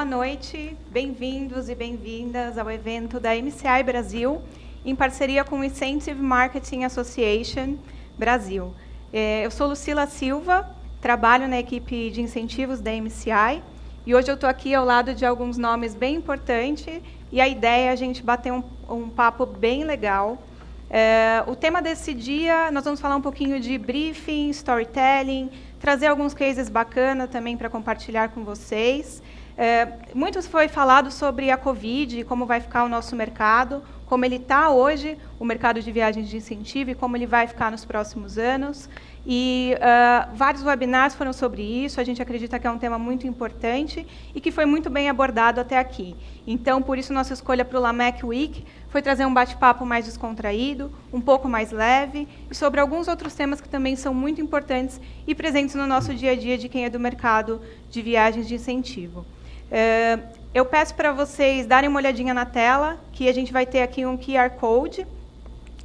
Boa noite, bem-vindos e bem-vindas ao evento da MCI Brasil, em parceria com o Incentive Marketing Association Brasil. Eu sou Lucila Silva, trabalho na equipe de incentivos da MCI, e hoje eu estou aqui ao lado de alguns nomes bem importantes, e a ideia é a gente bater um papo bem legal. O tema desse dia, nós vamos falar um pouquinho de briefing, storytelling, trazer alguns cases bacanas também para compartilhar com vocês. Muito foi falado sobre a Covid, como vai ficar o nosso mercado, como ele está hoje, o mercado de viagens de incentivo, e como ele vai ficar nos próximos anos. E vários webinars foram sobre isso, a gente acredita que é um tema muito importante e que foi muito bem abordado até aqui. Então, por isso, nossa escolha para o LAMEC Week foi trazer um bate-papo mais descontraído, um pouco mais leve, e sobre alguns outros temas que também são muito importantes e presentes no nosso dia a dia de quem é do mercado de viagens de incentivo. Eu peço para vocês darem uma olhadinha na tela, que a gente vai ter aqui um QR Code.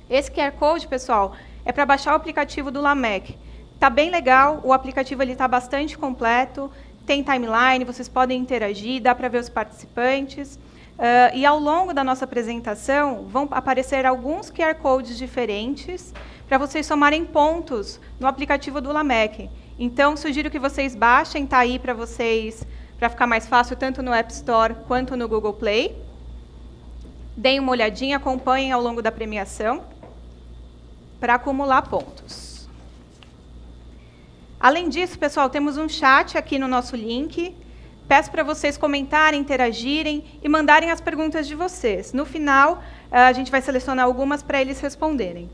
Esse QR Code, pessoal, é para baixar o aplicativo do LAMEC. Está bem legal, o aplicativo está bastante completo, tem timeline, vocês podem interagir, dá para ver os participantes. E ao longo da nossa apresentação, vão aparecer alguns QR Codes diferentes para vocês somarem pontos no aplicativo do LAMEC. Então, sugiro que vocês baixem, está aí para vocês, para ficar mais fácil, tanto no App Store quanto no Google Play. Deem uma olhadinha, acompanhem ao longo da premiação, para acumular pontos. Além disso, pessoal, temos um chat aqui no nosso link. Peço para vocês comentarem, interagirem e mandarem as perguntas de vocês. No final, a gente vai selecionar algumas para eles responderem.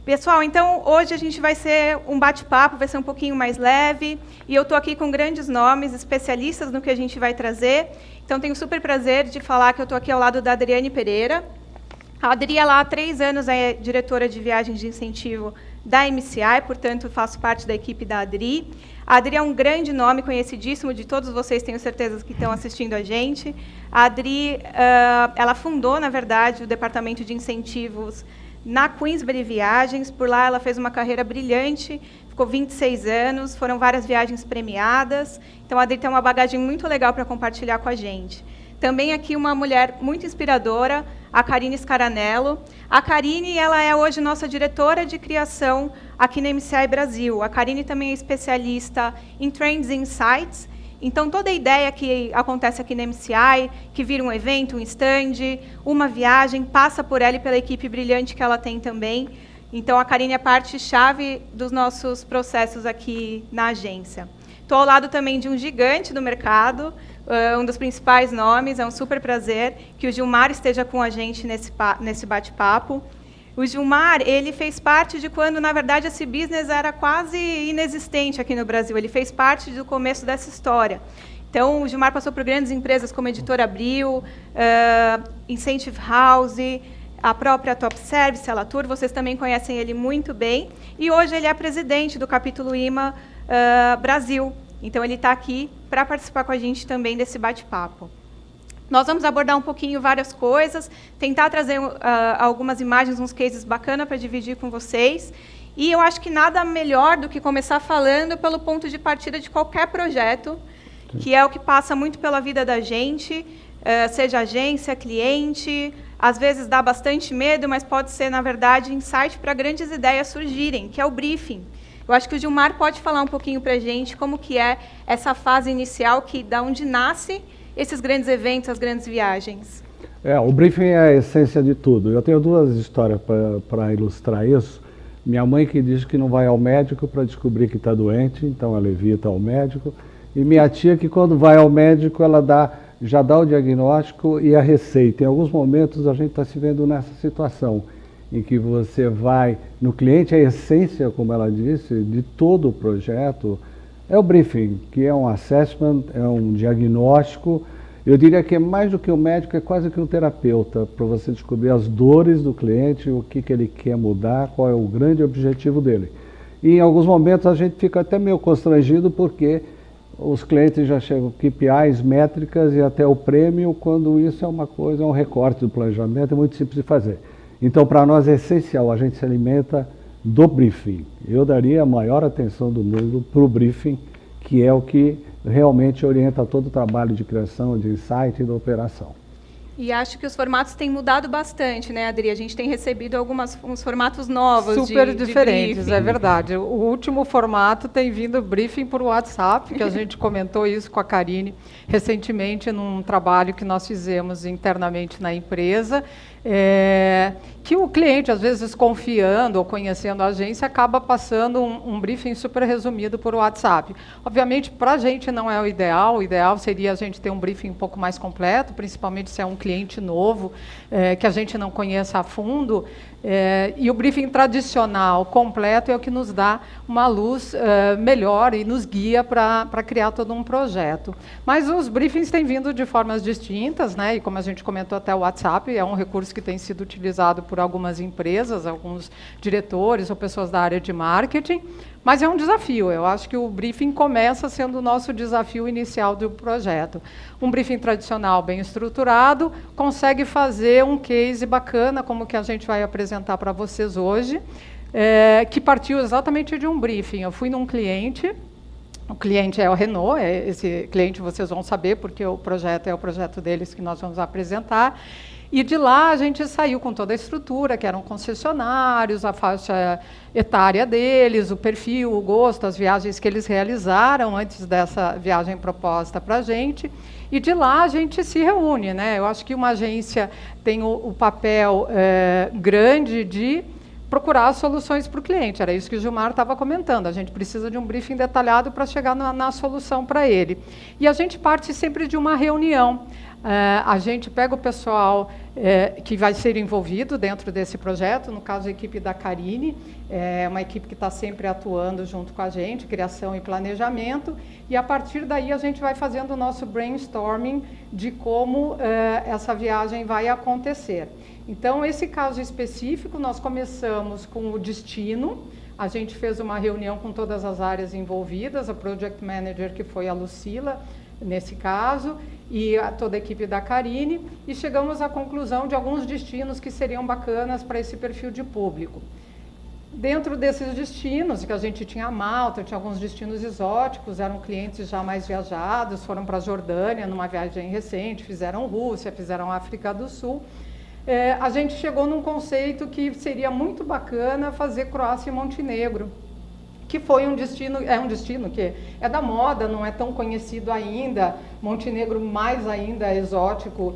Pessoal, então, hoje a gente vai ser um bate-papo, vai ser um pouquinho mais leve, e eu estou aqui com grandes nomes, especialistas no que a gente vai trazer. Então, tenho super prazer de falar que eu estou aqui ao lado da Adriane Pereira. A Adri, há 3 anos, é diretora de viagens de incentivo da MCI, portanto, faço parte da equipe da Adri. A Adri é um grande nome, conhecidíssimo de todos vocês, tenho certeza que estão assistindo a gente. A Adri, ela fundou, na verdade, o departamento de incentivos na Queensberry Viagens. Por lá, ela fez uma carreira brilhante, ficou 26 anos, foram várias viagens premiadas. Então, a Adri tem uma bagagem muito legal para compartilhar com a gente. Também aqui uma mulher muito inspiradora, a Karine Scaranello. A Karine, ela é hoje nossa diretora de criação aqui na MCI Brasil. A Karine também é especialista em Trends Insights. Então, toda a ideia que acontece aqui na MCI, que vira um evento, um stand, uma viagem, passa por ela e pela equipe brilhante que ela tem também. Então, a Karine é parte-chave dos nossos processos aqui na agência. Estou ao lado também de um gigante do mercado, um dos principais nomes, é um super prazer que o Gilmar esteja com a gente nesse bate-papo. O Gilmar, ele fez parte de quando, na verdade, esse business era quase inexistente aqui no Brasil. Ele fez parte do começo dessa história. Então, o Gilmar passou por grandes empresas como Editora Abril, Incentive House, a própria Top Service, a Latour, vocês também conhecem ele muito bem. E hoje ele é presidente do capítulo IMA Brasil. Então, ele está aqui para participar com a gente também desse bate-papo. Nós vamos abordar um pouquinho várias coisas, tentar trazer algumas imagens, uns cases bacanas para dividir com vocês. E eu acho que nada melhor do que começar falando pelo ponto de partida de qualquer projeto, que é o que passa muito pela vida da gente, seja agência, cliente. Às vezes dá bastante medo, mas pode ser, na verdade, insight para grandes ideias surgirem, que é o briefing. Eu acho que o Gilmar pode falar um pouquinho para a gente como que é essa fase inicial, da onde nasce esses grandes eventos, as grandes viagens. O briefing é a essência de tudo. Eu tenho 2 histórias para ilustrar isso. Minha mãe que diz que não vai ao médico para descobrir que está doente, então ela evita ao médico. E minha tia que quando vai ao médico, ela já dá o diagnóstico e a receita. Em alguns momentos a gente está se vendo nessa situação, em que você vai no cliente, a essência, como ela disse, de todo o projeto, é o briefing, que é um assessment, é um diagnóstico. Eu diria que é mais do que um médico, é quase que um terapeuta, para você descobrir as dores do cliente, o que ele quer mudar, qual é o grande objetivo dele. E em alguns momentos a gente fica até meio constrangido, porque os clientes já chegam KPIs, métricas e até o prêmio, quando isso é uma coisa, é um recorte do planejamento, é muito simples de fazer. Então, para nós é essencial, a gente se alimenta do briefing. Eu daria a maior atenção do mundo para o briefing, que é o que realmente orienta todo o trabalho de criação, de insight e da operação. E acho que os formatos têm mudado bastante, né, Adri? A gente tem recebido uns formatos novos. Super diferentes, de é verdade. O último formato tem vindo briefing por WhatsApp, que a gente comentou isso com a Karine recentemente num trabalho que nós fizemos internamente na empresa, que o cliente, às vezes, confiando ou conhecendo a agência, acaba passando um briefing super resumido por WhatsApp. Obviamente, para a gente não é o ideal seria a gente ter um briefing um pouco mais completo, principalmente se é um cliente novo, que a gente não conheça a fundo, e o briefing tradicional, completo, é o que nos dá uma luz melhor e nos guia para criar todo um projeto. Mas os briefings têm vindo de formas distintas, né? E como a gente comentou, até o WhatsApp é um recurso que tem sido utilizado por algumas empresas, alguns diretores ou pessoas da área de marketing, mas é um desafio. Eu acho que o briefing começa sendo o nosso desafio inicial do projeto. Um briefing tradicional bem estruturado consegue fazer um case bacana, como o que a gente vai apresentar para vocês hoje, que partiu exatamente de um briefing. Eu fui num cliente, o cliente é o Renault, esse cliente vocês vão saber, porque o projeto é o projeto deles que nós vamos apresentar. E de lá a gente saiu com toda a estrutura, que eram concessionários, a faixa etária deles, o perfil, o gosto, as viagens que eles realizaram antes dessa viagem proposta para a gente. E de lá a gente se reúne, né? Eu acho que uma agência tem o papel grande de procurar soluções para o cliente. Era isso que o Gilmar estava comentando. A gente precisa de um briefing detalhado para chegar na solução para ele. E a gente parte sempre de uma reunião. A gente pega o pessoal que vai ser envolvido dentro desse projeto, no caso a equipe da Karine, uma equipe que está sempre atuando junto com a gente, criação e planejamento, e a partir daí a gente vai fazendo o nosso brainstorming de como essa viagem vai acontecer. Então, esse caso específico, nós começamos com o destino. A gente fez uma reunião com todas as áreas envolvidas, a Project Manager, que foi a Lucila, nesse caso, e toda a equipe da Karine, e chegamos à conclusão de alguns destinos que seriam bacanas para esse perfil de público. Dentro desses destinos, que a gente tinha a Malta, tinha alguns destinos exóticos, eram clientes já mais viajados, foram para a Jordânia numa viagem recente, fizeram Rússia, fizeram África do Sul. A gente chegou num conceito que seria muito bacana fazer Croácia e Montenegro, que foi um destino que é da moda, não é tão conhecido ainda. Montenegro mais ainda exótico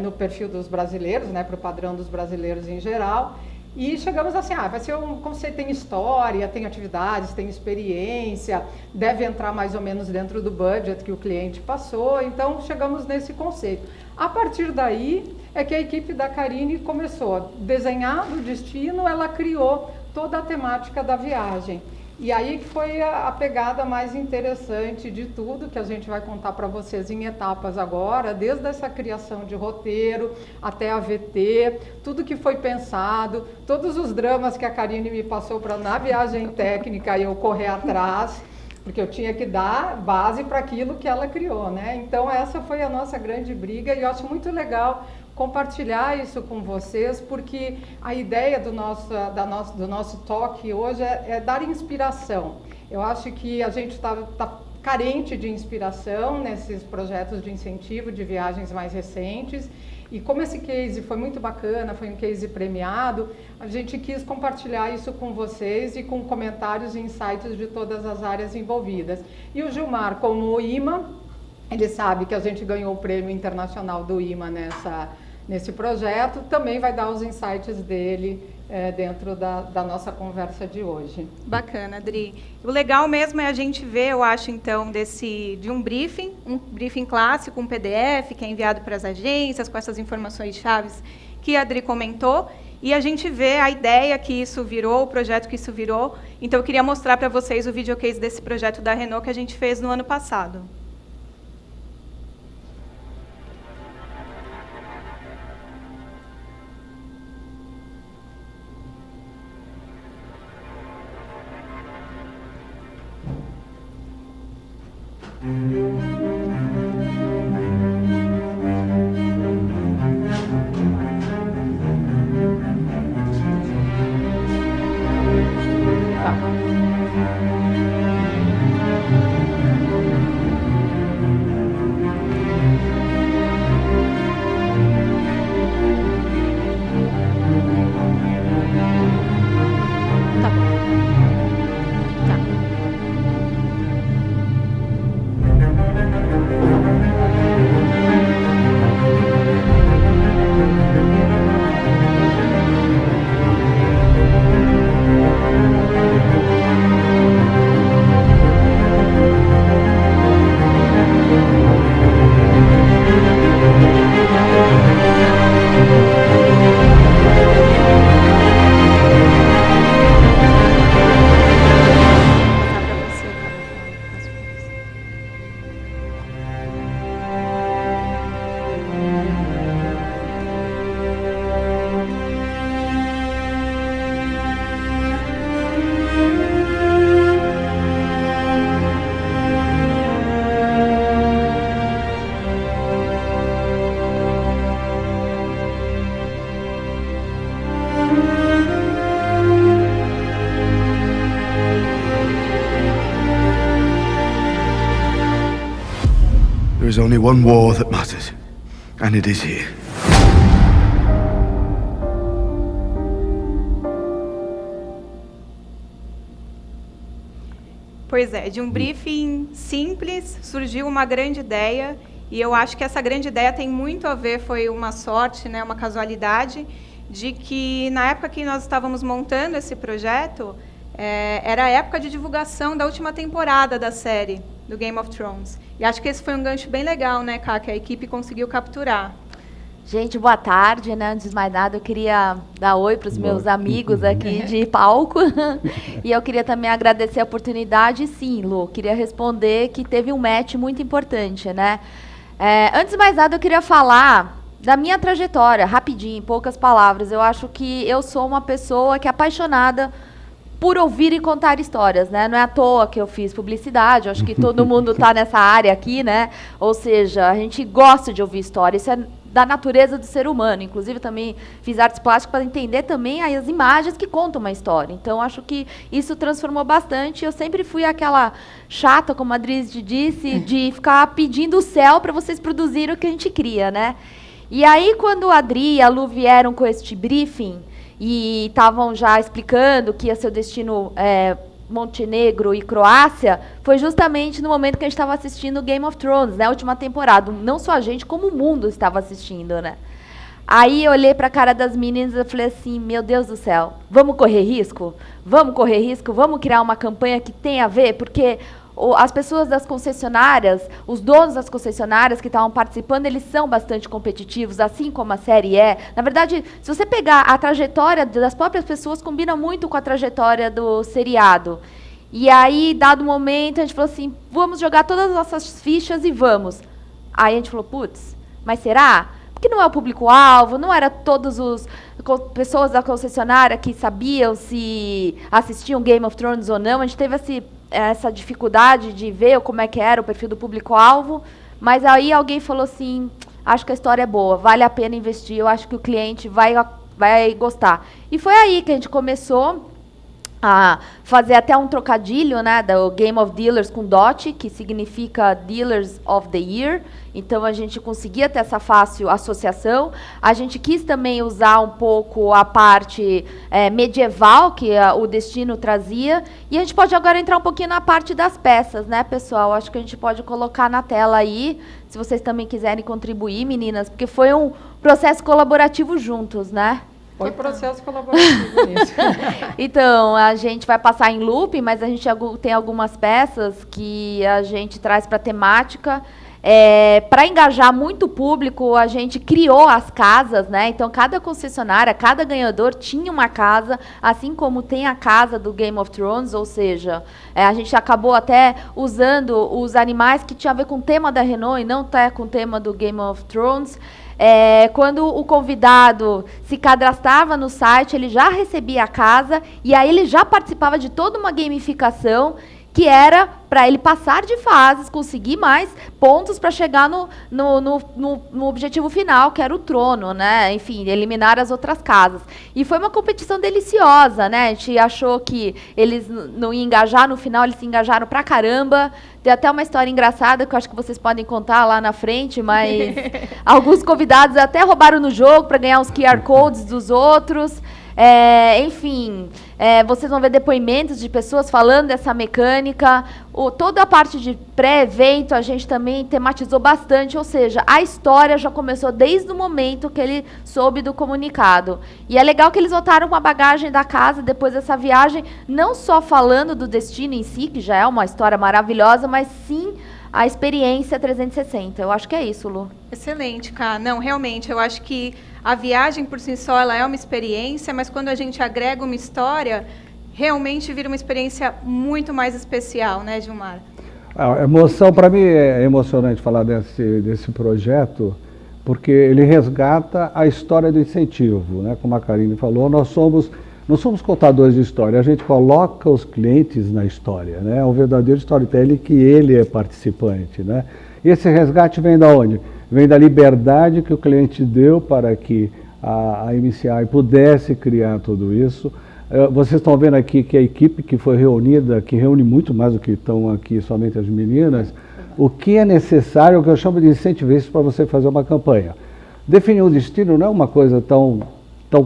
no perfil dos brasileiros, né, para o padrão dos brasileiros em geral. E chegamos assim, vai ser um conceito, tem história, tem atividades, tem experiência, deve entrar mais ou menos dentro do budget que o cliente passou, então chegamos nesse conceito. A partir daí é que a equipe da Karine começou a desenhar o destino, ela criou toda a temática da viagem. E aí que foi a pegada mais interessante de tudo, que a gente vai contar para vocês em etapas agora, desde essa criação de roteiro até a VT, tudo que foi pensado, todos os dramas que a Karine me passou para na viagem técnica eu correr atrás, porque eu tinha que dar base para aquilo que ela criou, né? Então essa foi a nossa grande briga e eu acho muito legal compartilhar isso com vocês, porque a ideia do nosso talk hoje é dar inspiração. Eu acho que a gente está carente de inspiração nesses projetos de incentivo de viagens mais recentes, e como esse case foi muito bacana, foi um case premiado, a gente quis compartilhar isso com vocês e com comentários e insights de todas as áreas envolvidas. E o Gilmar, como o IMA, ele sabe que a gente ganhou o prêmio internacional do IMA nesse projeto, também vai dar os insights dele dentro da nossa conversa de hoje. Bacana, Adri. O legal mesmo é a gente ver, eu acho, então, de um briefing clássico, um PDF, que é enviado para as agências, com essas informações chaves que a Adri comentou, e a gente vê a ideia que isso virou, o projeto que isso virou. Então, eu queria mostrar para vocês o videocase desse projeto da Renault que a gente fez no ano passado. is only one war that matters, and it is here. Pois é, de um briefing simples surgiu uma grande ideia, e eu acho que essa grande ideia tem muito a ver, foi uma sorte, né, uma casualidade, de que na época que nós estávamos montando esse projeto, era a época de divulgação da última temporada da série, do Game of Thrones. E acho que esse foi um gancho bem legal, né, Ká, que a equipe conseguiu capturar. Gente, boa tarde, né? Antes de mais nada, eu queria dar oi para os meus amigos aqui de palco. E eu queria também agradecer a oportunidade. Sim, Lu, queria responder que teve um match muito importante, né? Antes de mais nada, eu queria falar da minha trajetória, rapidinho, em poucas palavras. Eu acho que eu sou uma pessoa que é apaixonada por ouvir e contar histórias, né? Não é à toa que eu fiz publicidade, eu acho que todo mundo está nessa área aqui, né? Ou seja, a gente gosta de ouvir histórias, isso é da natureza do ser humano. Inclusive, também fiz artes plásticas para entender também as imagens que contam uma história. Então, acho que isso transformou bastante. Eu sempre fui aquela chata, como a Adriz disse, de ficar pedindo o céu para vocês produzirem o que a gente cria, né? E aí, quando a Adri e a Lu vieram com este briefing e estavam já explicando que ia ser o destino Montenegro e Croácia, foi justamente no momento que a gente estava assistindo Game of Thrones, né, a última temporada. Não só a gente, como o mundo estava assistindo, né? Aí eu olhei para a cara das meninas e falei assim, meu Deus do céu, vamos correr risco? Vamos correr risco? Vamos criar uma campanha que tenha a ver? Porque as pessoas das concessionárias, os donos das concessionárias que estavam participando, eles são bastante competitivos, assim como a série é. Na verdade, se você pegar a trajetória das próprias pessoas, combina muito com a trajetória do seriado. E aí, dado o momento, a gente falou assim, vamos jogar todas as nossas fichas e vamos. Aí a gente falou, putz, mas será? Porque não é o público-alvo, não era todas as pessoas da concessionária que sabiam se assistiam Game of Thrones ou não. A gente teve essa dificuldade de ver como é que era o perfil do público-alvo, mas aí alguém falou assim, acho que a história é boa, vale a pena investir, eu acho que o cliente vai gostar. E foi aí que a gente começou a fazer até um trocadilho, né, do Game of Dealers com DOT, que significa Dealers of the Year. Então, a gente conseguia ter essa fácil associação. A gente quis também usar um pouco a parte medieval que o destino trazia. E a gente pode agora entrar um pouquinho na parte das peças, né, pessoal? Acho que a gente pode colocar na tela aí, se vocês também quiserem contribuir, meninas, porque foi um processo colaborativo juntos, né? Foi processo colaborativo nisso. Então, a gente vai passar em loop, mas a gente tem algumas peças que a gente traz para a temática. Para engajar muito público, a gente criou as casas, né? Então, cada concessionária, cada ganhador tinha uma casa, assim como tem a casa do Game of Thrones, ou seja, a gente acabou até usando os animais que tinham a ver com o tema da Renault e não tá com o tema do Game of Thrones. Quando o convidado se cadastrava no site, ele já recebia a casa e aí ele já participava de toda uma gamificação que era para ele passar de fases, conseguir mais pontos para chegar no objetivo final, que era o trono, né? Enfim, eliminar as outras casas. E foi uma competição deliciosa, né? A gente achou que eles não iam engajar, no final eles se engajaram pra caramba. Tem até uma história engraçada que eu acho que vocês podem contar lá na frente, mas alguns convidados até roubaram no jogo para ganhar os QR Codes dos outros. Enfim, vocês vão ver depoimentos de pessoas falando dessa mecânica. Toda a parte de pré-evento a gente também tematizou bastante, ou seja, a história já começou desde o momento que ele soube do comunicado. E é legal que eles voltaram com a bagagem da casa depois dessa viagem, não só falando do destino em si, que já é uma história maravilhosa, mas sim a experiência 360. Eu acho que é isso, Lu. Excelente, Ká. Não, realmente, eu acho que a viagem por si só ela é uma experiência, mas quando a gente agrega uma história, realmente vira uma experiência muito mais especial, né, Gilmar? A emoção, para mim, é emocionante falar desse projeto, porque ele resgata a história do incentivo, né? Como a Karine falou, não somos contadores de história, a gente coloca os clientes na história, né? É um verdadeiro storytelling que ele é participante, né? E esse resgate vem da onde? Vem da liberdade que o cliente deu para que a MCI pudesse criar tudo isso. Vocês estão vendo aqui que a equipe que foi reunida, que reúne muito mais do que estão aqui somente as meninas, o que é necessário, o que eu chamo de incentivistas para você fazer uma campanha. Definir um destino não é uma coisa tão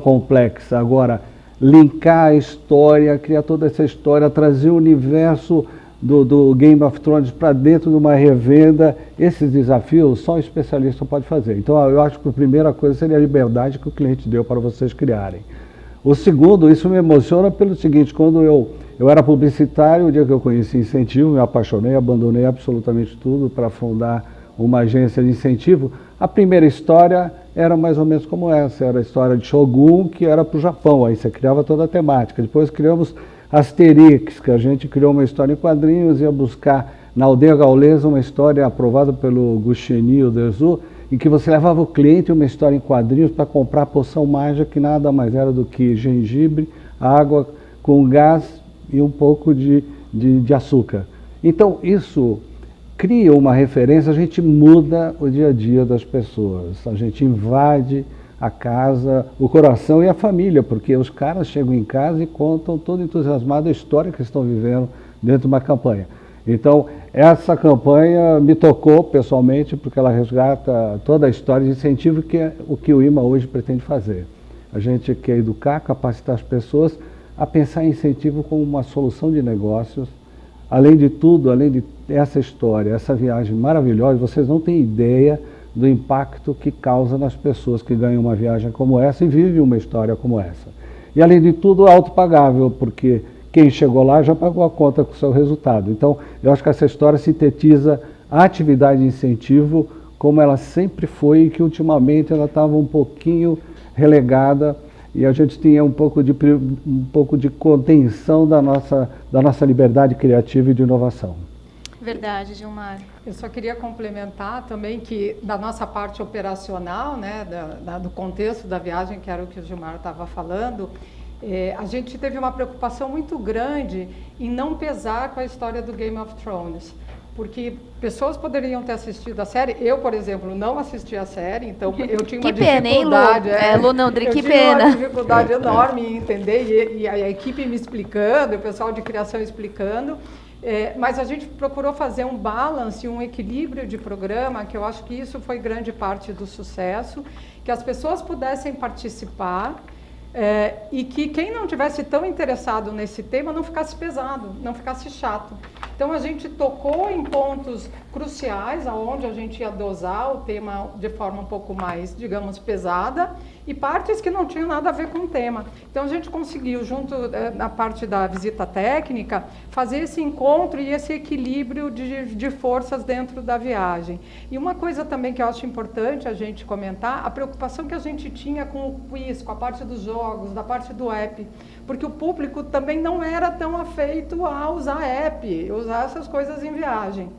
complexa. Agora, linkar a história, criar toda essa história, trazer o universo do Game of Thrones para dentro de uma revenda, esses desafios só um especialista pode fazer. Então, eu acho que a primeira coisa seria a liberdade que o cliente deu para vocês criarem. O segundo, isso me emociona pelo seguinte: quando eu era publicitário, o dia que eu conheci incentivo, me apaixonei, abandonei absolutamente tudo para fundar uma agência de incentivo. A primeira história era mais ou menos como essa, era a história de Shogun, que era para o Japão, aí você criava toda a temática. Depois criamos Asterix, que a gente criou uma história em quadrinhos, ia buscar na aldeia gaulesa uma história aprovada pelo Goscinny Uderzo, em que você levava o cliente uma história em quadrinhos para comprar poção mágica, que nada mais era do que gengibre, água com gás e um pouco de açúcar. Então, isso cria uma referência, a gente muda o dia a dia das pessoas, a gente invade a casa, o coração e a família, porque os caras chegam em casa e contam todo entusiasmado a história que estão vivendo dentro de uma campanha. Então, essa campanha me tocou pessoalmente, porque ela resgata toda a história de incentivo, que é o que o IMA hoje pretende fazer. A gente quer educar, capacitar as pessoas a pensar em incentivo como uma solução de negócios. Além de tudo, além de essa história, essa viagem maravilhosa, vocês não têm ideia do impacto que causa nas pessoas que ganham uma viagem como essa e vivem uma história como essa. E além de tudo, autopagável, porque quem chegou lá já pagou a conta com o seu resultado. Então, eu acho que essa história sintetiza a atividade de incentivo como ela sempre foi e que ultimamente ela estava um pouquinho relegada e a gente tinha um pouco de contenção da nossa liberdade criativa e de inovação. Verdade, Gilmar. Eu só queria complementar também que da nossa parte operacional, né, do contexto da viagem, que era o que o Gilmar estava falando, a gente teve uma preocupação muito grande em não pesar com a história do Game of Thrones. Porque pessoas poderiam ter assistido a série. Eu, por exemplo, não assisti a série, então eu tinha uma dificuldade. Lu Nandri, que pena. Eu tinha uma dificuldade enorme em entender, e a equipe me explicando, o pessoal de criação explicando. Mas a gente procurou fazer um balance, um equilíbrio de programa, que eu acho que isso foi grande parte do sucesso, que as pessoas pudessem participar, e que quem não tivesse tão interessado nesse tema não ficasse pesado, não ficasse chato. Então a gente tocou em pontos cruciais, aonde a gente ia dosar o tema de forma um pouco mais, digamos, pesada, e partes que não tinham nada a ver com o tema. Então a gente conseguiu, junto na parte da visita técnica, fazer esse encontro e esse equilíbrio de forças dentro da viagem. E uma coisa também que eu acho importante a gente comentar, a preocupação que a gente tinha com o quiz, com a parte dos jogos, da parte do app, porque o público também não era tão afeito a usar app, usar essas coisas em viagem.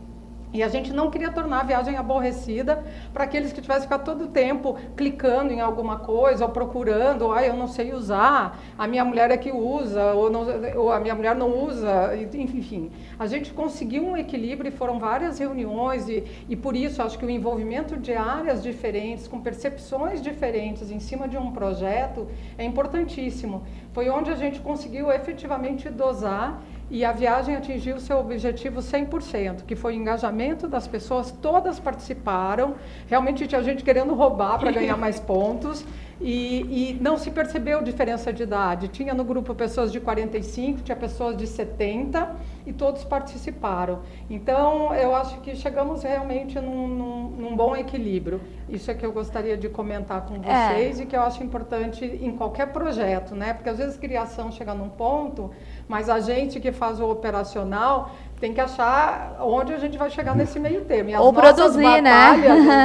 E a gente não queria tornar a viagem aborrecida para aqueles que tivessem que ficar todo o tempo clicando em alguma coisa, ou procurando, ou eu não sei usar, a minha mulher é que usa, ou a minha mulher não usa, enfim. A gente conseguiu um equilíbrio e foram várias reuniões e por isso acho que o envolvimento de áreas diferentes, com percepções diferentes em cima de um projeto é importantíssimo. Foi onde a gente conseguiu efetivamente dosar e a viagem atingiu seu objetivo 100%, que foi o engajamento das pessoas, todas participaram, realmente tinha gente querendo roubar para ganhar mais pontos, e não se percebeu diferença de idade. Tinha no grupo pessoas de 45, tinha pessoas de 70, e todos participaram. Então, eu acho que chegamos realmente num bom equilíbrio. Isso é que eu gostaria de comentar com vocês e que eu acho importante em qualquer projeto, né? Porque às vezes criação chega num ponto, mas a gente que faz o operacional tem que achar onde a gente vai chegar nesse meio termo. E as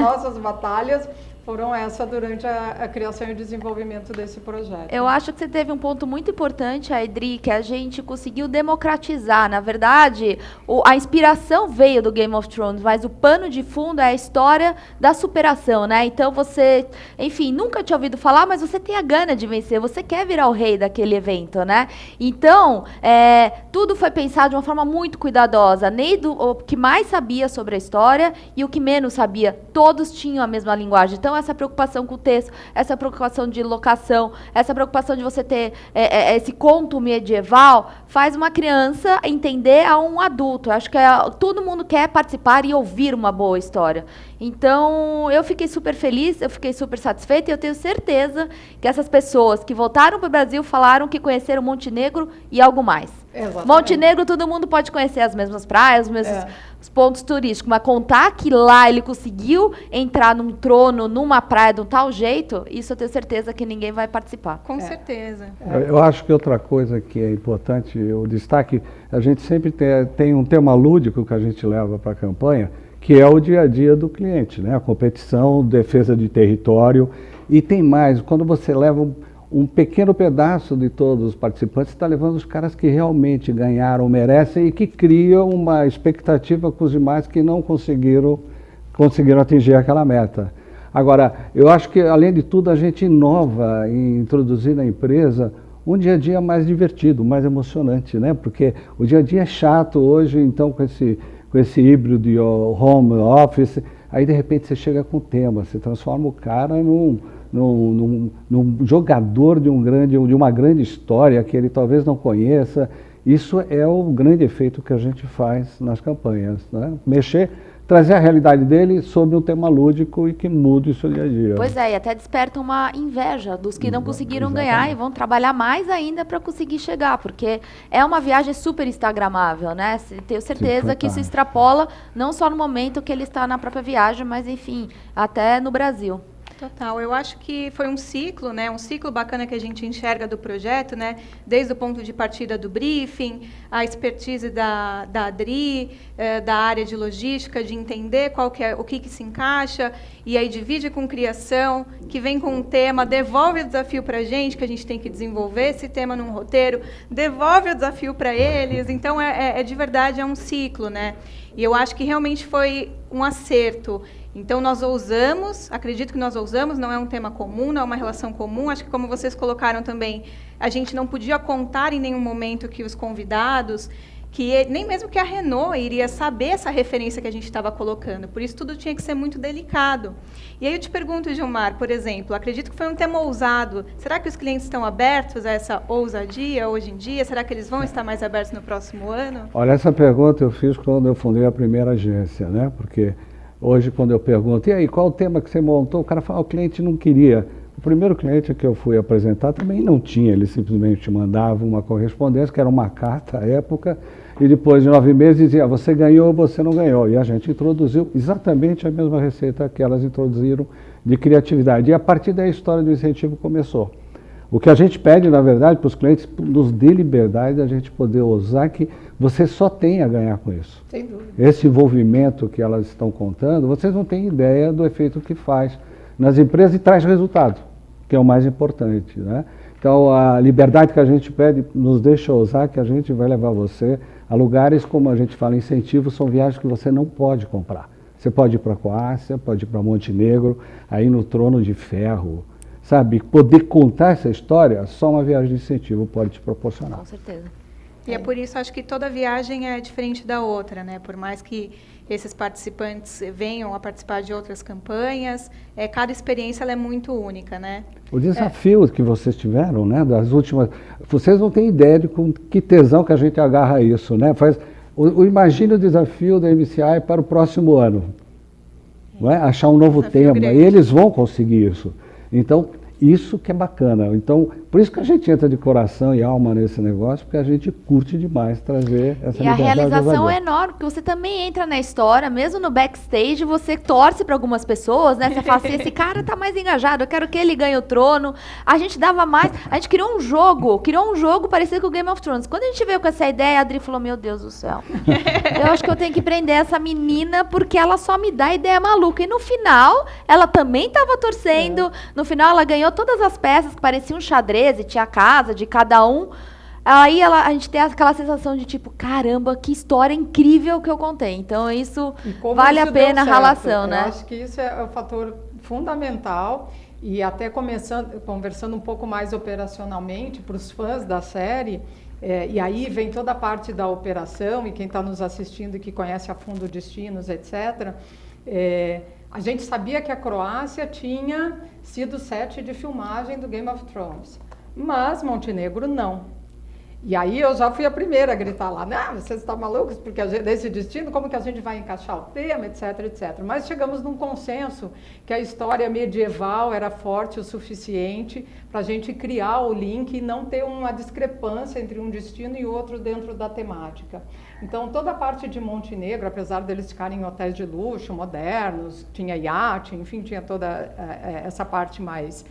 nossas batalhas foram essa durante a criação e desenvolvimento desse projeto. Eu acho que você teve um ponto muito importante, Aidri, que a gente conseguiu democratizar. Na verdade, a inspiração veio do Game of Thrones, mas o pano de fundo é a história da superação, né? Então você, enfim, nunca tinha ouvido falar, mas você tem a gana de vencer, você quer virar o rei daquele evento, né? Então, tudo foi pensado de uma forma muito cuidadosa. Nem o que mais sabia sobre a história e o que menos sabia, todos tinham a mesma linguagem. Então, essa preocupação com o texto, essa preocupação de locação, essa preocupação de você ter esse conto medieval, faz uma criança entender a um adulto. Eu acho que todo mundo quer participar e ouvir uma boa história. Então, eu fiquei super feliz, eu fiquei super satisfeita e eu tenho certeza que essas pessoas que voltaram para o Brasil falaram que conheceram Montenegro e algo mais. Exatamente. Montenegro, todo mundo pode conhecer as mesmas praias, os mesmos os pontos turísticos, mas contar que lá ele conseguiu entrar num trono, numa praia de um tal jeito, isso eu tenho certeza que ninguém vai participar. Com certeza. Eu acho que outra coisa que é importante, o destaque, a gente sempre tem um tema lúdico que a gente leva para a campanha, que é o dia a dia do cliente, né? A competição, defesa de território, e tem mais, quando você leva um pequeno pedaço de todos os participantes, está levando os caras que realmente ganharam, merecem e que criam uma expectativa com os demais que não conseguiram atingir aquela meta. Agora, eu acho que, além de tudo, a gente inova em introduzir na empresa um dia a dia mais divertido, mais emocionante, né? Porque o dia a dia é chato hoje, então, com esse híbrido de home office, aí de repente você chega com o tema, você transforma o cara num jogador de uma grande história que ele talvez não conheça. Isso é o grande efeito que a gente faz nas campanhas, né? Trazer a realidade dele sobre um tema lúdico e que mude o seu dia a dia. Pois é, e até desperta uma inveja dos que não conseguiram ganhar e vão trabalhar mais ainda para conseguir chegar, porque é uma viagem super instagramável, né? Tenho certeza que isso extrapola não só no momento que ele está na própria viagem, mas enfim, até no Brasil. Total, eu acho que foi um ciclo, né? Um ciclo bacana que a gente enxerga do projeto, né? Desde o ponto de partida do briefing, a expertise da Adri, da área de logística, de entender o que se encaixa, e aí divide com criação, que vem com um tema, devolve o desafio para a gente, que a gente tem que desenvolver esse tema num roteiro, devolve o desafio para eles. Então, de verdade, é um ciclo, né? E eu acho que realmente foi um acerto. Então, nós ousamos, acredito que nós ousamos, não é um tema comum, não é uma relação comum. Acho que, como vocês colocaram também, a gente não podia contar em nenhum momento que os convidados, nem mesmo que a Renault iria saber essa referência que a gente estava colocando. Por isso, tudo tinha que ser muito delicado. E aí eu te pergunto, Gilmar, por exemplo, acredito que foi um tema ousado. Será que os clientes estão abertos a essa ousadia hoje em dia? Será que eles vão estar mais abertos no próximo ano? Olha, essa pergunta eu fiz quando eu fundei a primeira agência, né? Porque hoje, quando eu pergunto, e aí, qual o tema que você montou? O cara fala, o cliente não queria. O primeiro cliente que eu fui apresentar também não tinha, ele simplesmente mandava uma correspondência, que era uma carta à época, e depois de 9 meses dizia, você ganhou ou você não ganhou. E a gente introduziu exatamente a mesma receita que elas introduziram de criatividade. E a partir daí a história do incentivo começou. O que a gente pede, na verdade, para os clientes, nos dê liberdade, a gente poder ousar que você só tem a ganhar com isso. Sem dúvida. Esse envolvimento que elas estão contando, vocês não têm ideia do efeito que faz nas empresas e traz resultado, que é o mais importante, né? Então, a liberdade que a gente pede nos deixa ousar, que a gente vai levar você a lugares, como a gente fala, incentivos, são viagens que você não pode comprar. Você pode ir para a Croácia, pode ir para Montenegro, aí no Trono de Ferro, sabe? Poder contar essa história, só uma viagem de incentivo pode te proporcionar. Com certeza. E é por isso, acho que toda viagem é diferente da outra, né? Por mais que esses participantes venham a participar de outras campanhas, cada experiência ela é muito única, né? O desafio que vocês tiveram, né, das últimas... Vocês não têm ideia de com que tesão que a gente agarra isso, né? Imagine o desafio da MCI para o próximo ano. Não é? Achar um novo tema, grande. E eles vão conseguir isso. Então, isso que é bacana. Então, por isso que a gente entra de coração e alma nesse negócio, porque a gente curte demais trazer essa liberdade. E a realização é enorme, porque você também entra na história, mesmo no backstage, você torce para algumas pessoas, né? Você fala assim, esse cara tá mais engajado, eu quero que ele ganhe o trono. A gente dava mais, a gente criou um jogo parecido com o Game of Thrones. Quando a gente veio com essa ideia, a Adri falou, meu Deus do céu, eu acho que eu tenho que prender essa menina, porque ela só me dá ideia maluca. E no final, ela também estava torcendo, no final ela ganhou todas as peças que pareciam um xadrez, e tinha a casa de cada um. Aí a gente tem aquela sensação de tipo, caramba, que história incrível que eu contei. Então isso vale a pena a relação, né? Eu acho que isso é o fator fundamental. E até conversando um pouco mais operacionalmente para os fãs da série, e aí vem toda a parte da operação, e quem está nos assistindo e que conhece a fundo destinos, etc., A gente sabia que a Croácia tinha sido set de filmagem do Game of Thrones, mas Montenegro não. E aí eu já fui a primeira a gritar lá, vocês estão malucos, porque desse destino, como que a gente vai encaixar o tema, etc, etc. Mas chegamos num consenso que a história medieval era forte o suficiente para a gente criar o link e não ter uma discrepância entre um destino e outro dentro da temática. Então, toda a parte de Montenegro, apesar deles ficarem em hotéis de luxo, modernos, tinha iate, enfim, tinha toda essa parte mais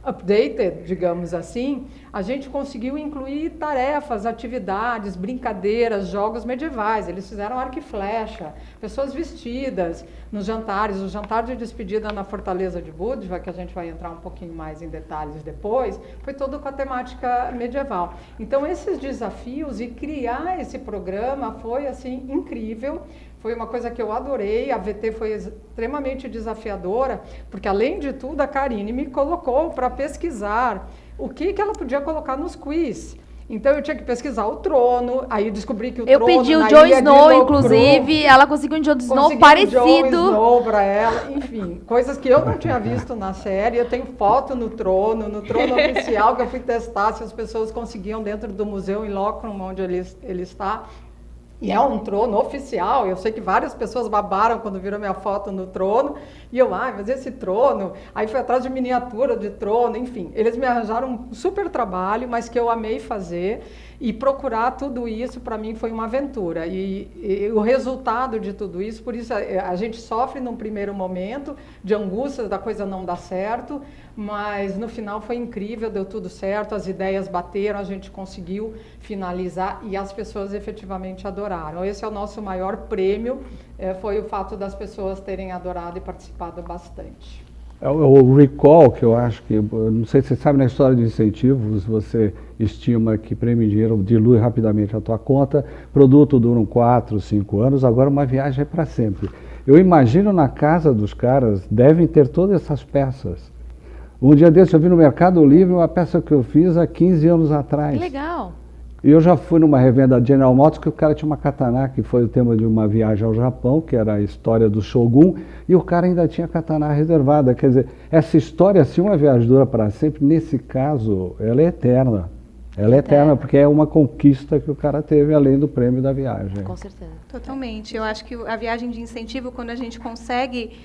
updated, digamos assim, a gente conseguiu incluir tarefas, atividades, brincadeiras, jogos medievais. Eles fizeram arco e flecha, pessoas vestidas nos jantares. O jantar de despedida na Fortaleza de Budva, que a gente vai entrar um pouquinho mais em detalhes depois, foi todo com a temática medieval. Então, esses desafios e criar esse programa foi, assim, incrível. Foi uma coisa que eu adorei, a VT foi extremamente desafiadora, porque, além de tudo, a Karine me colocou para pesquisar o que ela podia colocar nos quiz. Então, eu tinha que pesquisar o trono, aí descobri que o trono... Eu pedi o Jon Snow, inclusive, ela conseguiu um Jon Snow parecido. Jon Snow para ela, enfim, coisas que eu não tinha visto na série. Eu tenho foto no trono oficial, que eu fui testar se as pessoas conseguiam dentro do museu em Lothringen, onde ele está. E é um trono oficial, eu sei que várias pessoas babaram quando viram minha foto no trono, e eu, mas esse trono, aí fui atrás de miniatura de trono, enfim, eles me arranjaram um super trabalho, mas que eu amei fazer, e procurar tudo isso para mim foi uma aventura, e o resultado de tudo isso, por isso a gente sofre num primeiro momento de angústia da coisa não dar certo, mas no final foi incrível, deu tudo certo, as ideias bateram, a gente conseguiu finalizar e as pessoas efetivamente adoraram. Esse é o nosso maior prêmio, foi o fato das pessoas terem adorado e participado bastante. O recall, que eu acho que, não sei se você sabe, na história de incentivos, você estima que prêmio em dinheiro dilui rapidamente a tua conta, produto dura 4, 5 anos, agora uma viagem é para sempre. Eu imagino na casa dos caras, devem ter todas essas peças. Um dia desse eu vi no Mercado Livre uma peça que eu fiz há 15 anos atrás. Que legal! E eu já fui numa revenda da General Motors que o cara tinha uma katana, que foi o tema de uma viagem ao Japão, que era a história do Shogun, e o cara ainda tinha katana reservada. Quer dizer, essa história, se uma viagem dura para sempre, nesse caso, ela é eterna. Ela é eterna, porque é uma conquista que o cara teve além do prêmio da viagem. Com certeza. Totalmente. Eu acho que a viagem de incentivo, quando a gente consegue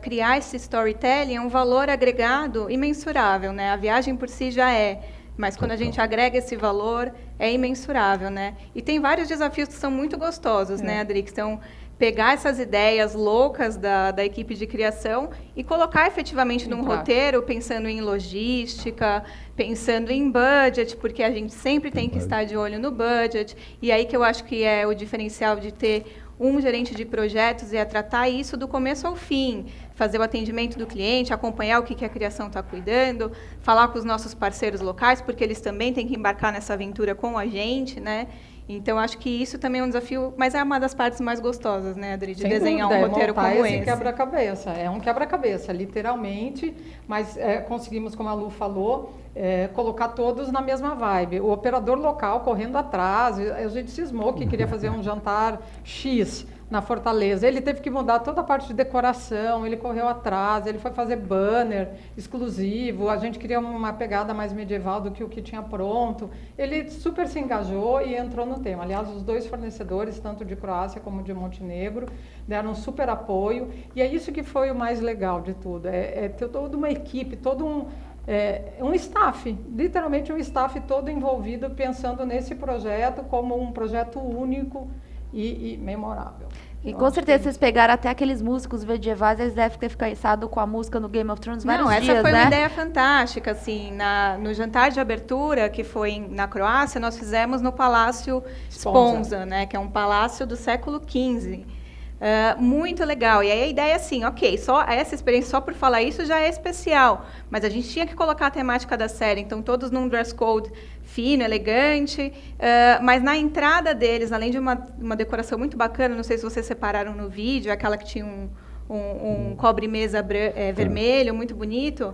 criar esse storytelling, é um valor agregado imensurável, né? A viagem por si já é, mas quando a gente agrega esse valor, é imensurável, né? E tem vários desafios que são muito gostosos, né, Adri? Que são pegar essas ideias loucas da equipe de criação e colocar efetivamente num roteiro, pensando em logística, pensando em budget, porque a gente sempre tem que estar de olho no budget. E aí que eu acho que é o diferencial de ter um gerente de projetos é tratar isso do começo ao fim, fazer o atendimento do cliente, acompanhar o que a criação está cuidando, falar com os nossos parceiros locais, porque eles também têm que embarcar nessa aventura com a gente, né? Então, acho que isso também é um desafio, mas é uma das partes mais gostosas, né, Adri, de desenhar um roteiro como esse. Quebra-cabeça. É um quebra-cabeça, literalmente, mas conseguimos, como a Lu falou, colocar todos na mesma vibe. O operador local correndo atrás, a gente cismou que queria fazer um jantar X na Fortaleza. Ele teve que mudar toda a parte de decoração, ele correu atrás, ele foi fazer banner exclusivo, a gente queria uma pegada mais medieval do que o que tinha pronto. Ele super se engajou e entrou no tema. Aliás, os dois fornecedores, tanto de Croácia como de Montenegro, deram um super apoio. E é isso que foi o mais legal de tudo. É ter toda uma equipe, todo um staff, literalmente um staff todo envolvido, pensando nesse projeto como um projeto único e memorável. E com certeza vocês pegaram até aqueles músicos medievais, eles devem ter ficado com a música no Game of Thrones vários dias, né? Essa foi uma ideia fantástica, assim, no jantar de abertura, que foi na Croácia, nós fizemos no Palácio Sponza, né, que é um palácio do século XV. Muito legal. E aí a ideia é assim, ok, só essa experiência, só por falar isso, já é especial, mas a gente tinha que colocar a temática da série, então todos num dress code fino, elegante, mas na entrada deles, além de uma decoração muito bacana, não sei se vocês separaram no vídeo, aquela que tinha um cobre-mesa vermelho, muito bonito,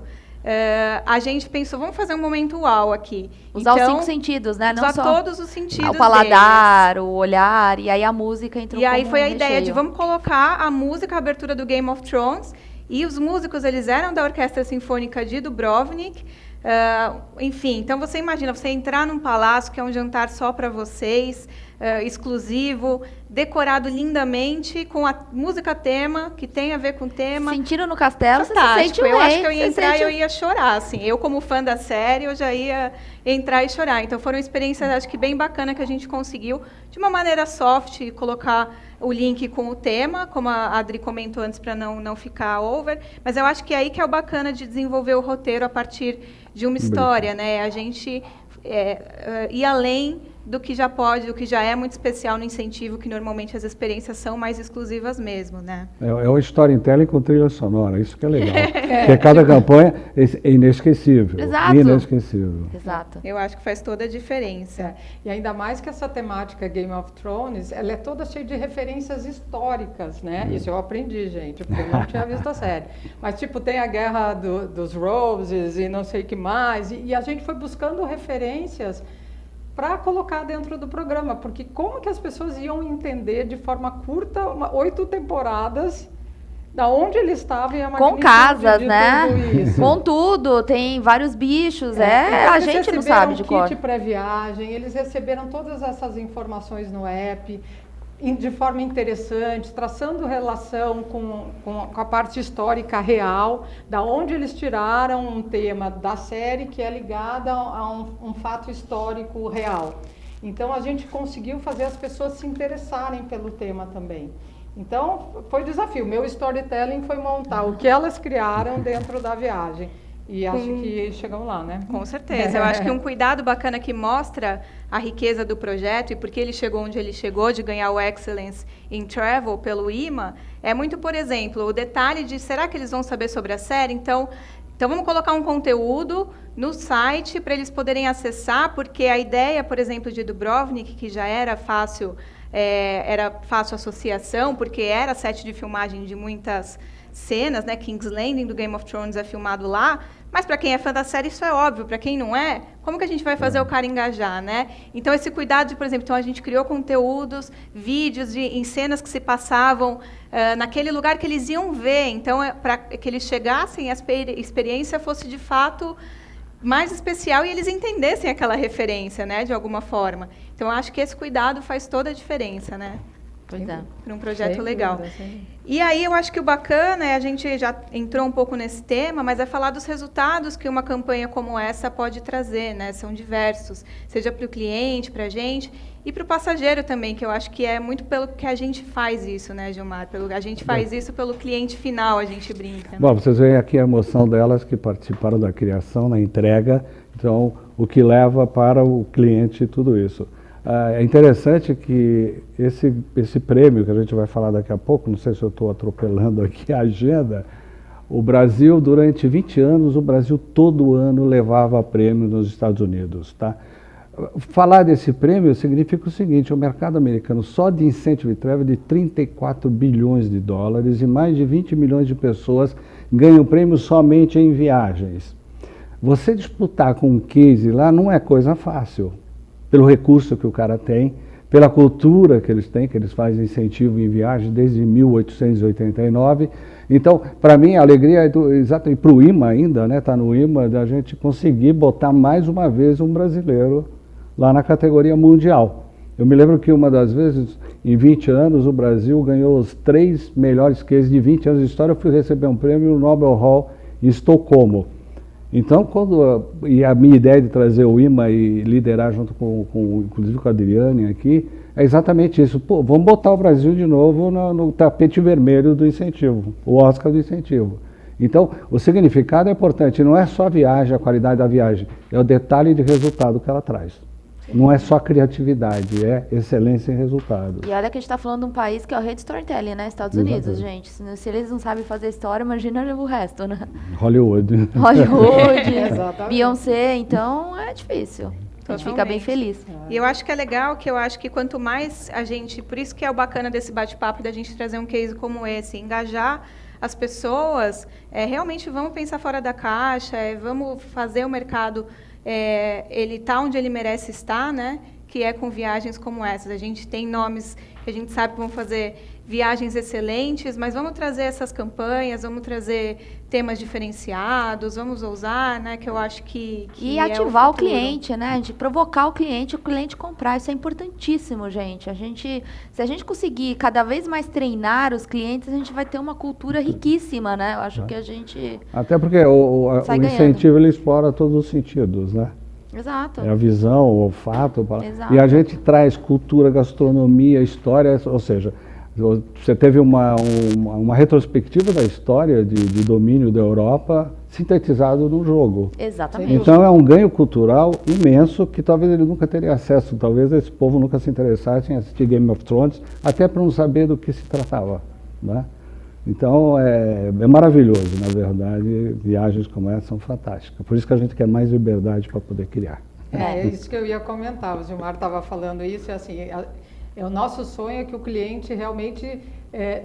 a gente pensou, vamos fazer um momento uau aqui. Usar os Então, 5 sentidos, né? Não usar só todos os sentidos o paladar, deles. o olhar, e aí a música entrou E aí como foi um a ideia de recheio. vamos colocar a música, a abertura do Game of Thrones, e os músicos, eles eram da Orquestra Sinfônica de Dubrovnik. Enfim, então você imagina, você entrar num palácio que é um jantar só para vocês, exclusivo, decorado lindamente, com a música tema, que tem a ver com o tema. Sentiram no castelo, você se Fantástico. sente Eu acho que eu você ia entrar e sente eu ia chorar, assim. Eu, como fã da série, eu já ia entrar e chorar. Então, foram experiências, acho que bem bacana que a gente conseguiu, de uma maneira soft, colocar o link com o tema, como a Adri comentou antes, para não ficar over. Mas eu acho que é aí que é o bacana de desenvolver o roteiro a partir de uma história, né? A gente ir além do que já pode, do que já é muito especial no incentivo, que normalmente as experiências são mais exclusivas mesmo, né? É o storytelling com trilha sonora, isso que é legal. Porque cada campanha é inesquecível. Exato. Inesquecível. Exato. Eu acho que faz toda a diferença. E ainda mais que essa temática Game of Thrones, ela é toda cheia de referências históricas, né? Isso eu aprendi, gente, porque eu não tinha visto a série. Mas, tipo, tem a Guerra dos Roses e não sei o que mais, e a gente foi buscando referências para colocar dentro do programa, porque como que as pessoas iam entender de forma curta 8 temporadas da onde ele estava e a Com magnitude casas, de né? tudo isso. Com tudo, tem vários bichos, Então, a eles gente não receberam sabe de cor. kit pré-viagem, eles receberam todas essas informações no app, de forma interessante, traçando relação com a parte histórica real, da onde eles tiraram um tema da série que é ligado a um fato histórico real. Então, a gente conseguiu fazer as pessoas se interessarem pelo tema também. Então, foi desafio. Meu storytelling foi montar o que elas criaram dentro da viagem. E acho que chegamos lá, né? Com certeza. Eu acho que um cuidado bacana que mostra a riqueza do projeto e porque ele chegou onde ele chegou, de ganhar o Excellence in Travel pelo IMA, é muito, por exemplo, o detalhe de será que eles vão saber sobre a série? Então vamos colocar um conteúdo no site para eles poderem acessar, porque a ideia, por exemplo, de Dubrovnik, que já era fácil associação, porque era set de filmagem de muitas cenas, né? King's Landing do Game of Thrones é filmado lá, mas para quem é fã da série isso é óbvio, para quem não é, como que a gente vai fazer o cara engajar, né? Então esse cuidado de, por exemplo, então a gente criou conteúdos, vídeos em cenas que se passavam naquele lugar que eles iam ver, então para que eles chegassem e a experiência fosse de fato mais especial e eles entendessem aquela referência, né, de alguma forma. Então eu acho que esse cuidado faz toda a diferença, né? Pois é. Para um projeto Sem legal. dúvida, sem dúvida. E aí eu acho que o bacana é a gente já entrou um pouco nesse tema, mas é falar dos resultados que uma campanha como essa pode trazer, né? São diversos, seja para o cliente, para a gente e para o passageiro também, que eu acho que é muito pelo que a gente faz isso, né, Gilmar? A gente faz isso pelo cliente final, a gente brinca. Né? Bom, vocês veem aqui a emoção delas que participaram da criação, na entrega, então o que leva para o cliente tudo isso. É interessante que esse prêmio, que a gente vai falar daqui a pouco, não sei se eu estou atropelando aqui a agenda, o Brasil, durante 20 anos, o Brasil todo ano levava prêmio nos Estados Unidos. Tá? Falar desse prêmio significa o seguinte, o mercado americano só de Incentive Travel de 34 bilhões de dólares e mais de 20 milhões de pessoas ganham prêmio somente em viagens. Você disputar com um case lá não é coisa fácil. Pelo recurso que o cara tem, pela cultura que eles têm, que eles fazem incentivo em viagem desde 1889. Então, para mim, a alegria é exato, e para o IMA ainda, né, tá no IMA, da gente conseguir botar mais uma vez um brasileiro lá na categoria mundial. Eu me lembro que uma das vezes, em 20 anos, o Brasil ganhou os 3 melhores cases de 20 anos de história. Eu fui receber um prêmio no Nobel Hall em Estocolmo. Então, e a minha ideia de trazer o IMA e liderar junto inclusive com a Adriane aqui, é exatamente isso. Pô, vamos botar o Brasil de novo no tapete vermelho do incentivo, o Oscar do incentivo. Então, o significado é importante, não é só a viagem, a qualidade da viagem, é o detalhe de resultado que ela traz. Não é só criatividade, é excelência em resultado. E olha que a gente está falando de um país que é o rei de storytelling, né? Estados Unidos, gente. Se eles não sabem fazer história, imagina o resto, né? Hollywood. Hollywood, Exatamente. Beyoncé, então é difícil. A gente fica bem feliz. E eu acho que é legal, que eu acho que quanto mais a gente... Por isso que é o bacana desse bate-papo, da gente trazer um case como esse, engajar as pessoas, realmente vamos pensar fora da caixa, vamos fazer o mercado, ele estar onde ele merece estar, né? Que é com viagens como essas. A gente tem nomes que a gente sabe que vão fazer viagens excelentes, mas vamos trazer essas campanhas, vamos trazer temas diferenciados, vamos ousar, né? Que eu acho que E é ativar o futuro. cliente, né? De provocar o cliente comprar. Isso é importantíssimo, gente. Se a gente conseguir cada vez mais treinar os clientes, a gente vai ter uma cultura riquíssima, né? Eu acho que a gente... Até porque o Sai ganhando. incentivo ele explora todos os sentidos, né? Exato. É a visão, o olfato. Exato. E a gente traz cultura, gastronomia, história, ou seja, você teve uma retrospectiva da história de domínio da Europa sintetizado no jogo. Exatamente. Então é um ganho cultural imenso que talvez ele nunca teria acesso, talvez esse povo nunca se interessasse em assistir Game of Thrones, até para não saber do que se tratava, né? Então é maravilhoso, na verdade, viagens como essa são fantásticas. Por isso que a gente quer mais liberdade para poder criar. É isso que eu ia comentar. O Gilmar estava falando isso, o nosso sonho é que o cliente realmente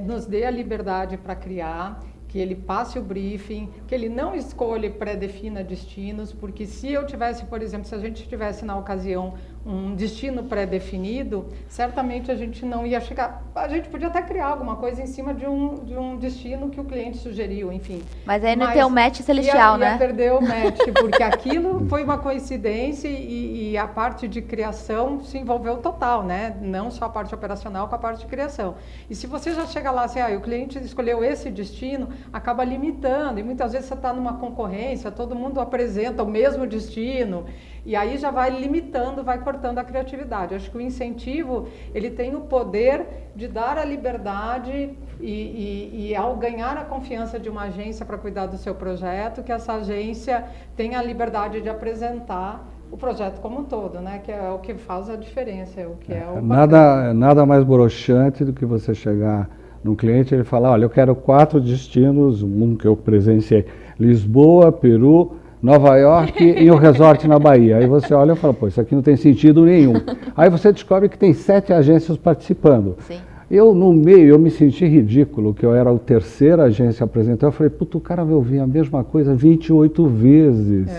nos dê a liberdade para criar, que ele passe o briefing, que ele não escolha e pré-defina destinos, porque se eu tivesse, por exemplo, se a gente tivesse na ocasião um destino pré-definido, certamente a gente não ia chegar. A gente podia até criar alguma coisa em cima de um destino que o cliente sugeriu, enfim. Mas aí não tem o match celestial, ia né? perder o match, porque aquilo foi uma coincidência e a parte de criação se envolveu total, né? Não só a parte operacional, com a parte de criação. E se você já chega lá assim, o cliente escolheu esse destino, acaba limitando, e muitas vezes você está numa concorrência, todo mundo apresenta o mesmo destino, e aí já vai limitando, vai cortando a criatividade. Acho que o incentivo, ele tem o poder de dar a liberdade e ao ganhar a confiança de uma agência para cuidar do seu projeto, que essa agência tenha a liberdade de apresentar o projeto como um todo, né? Que é o que faz a diferença, é o que é o nada mais broxante do que você chegar num cliente e ele falar, olha, eu quero 4 destinos, um que eu presenciei, Lisboa, Peru, Nova York e um resort na Bahia. Aí você olha e fala, pô, isso aqui não tem sentido nenhum. Aí você descobre que tem 7 agências participando. Sim. Eu, no meio, eu me senti ridículo, que eu era a 3ª agência apresentada. Eu falei, puto, o cara vai ouvir a mesma coisa 28 vezes.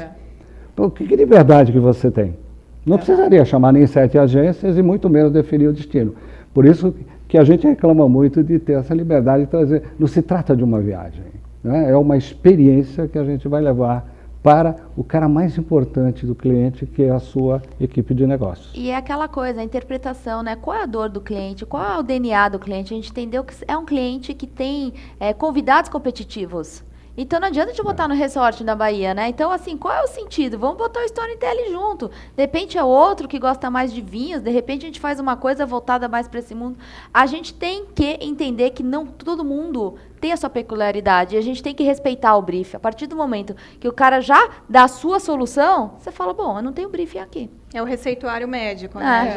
Então, que liberdade que você tem? Não precisaria chamar nem 7 agências e muito menos definir o destino. Por isso que a gente reclama muito de ter essa liberdade de trazer. Não se trata de uma viagem, né? É uma experiência que a gente vai levar para o cara mais importante do cliente, que é a sua equipe de negócios. E é aquela coisa, a interpretação, né? Qual é a dor do cliente? Qual é o DNA do cliente? A gente entendeu que é um cliente que tem convidados competitivos. Então não adianta a gente botar no resort na Bahia, né? Então, assim, qual é o sentido? Vamos botar o storytelling junto. De repente é outro que gosta mais de vinhos, de repente a gente faz uma coisa voltada mais para esse mundo. A gente tem que entender que não todo mundo tem a sua peculiaridade e a gente tem que respeitar o brief. A partir do momento que o cara já dá a sua solução, você fala, bom, eu não tenho briefing aqui. É o receituário médico, né?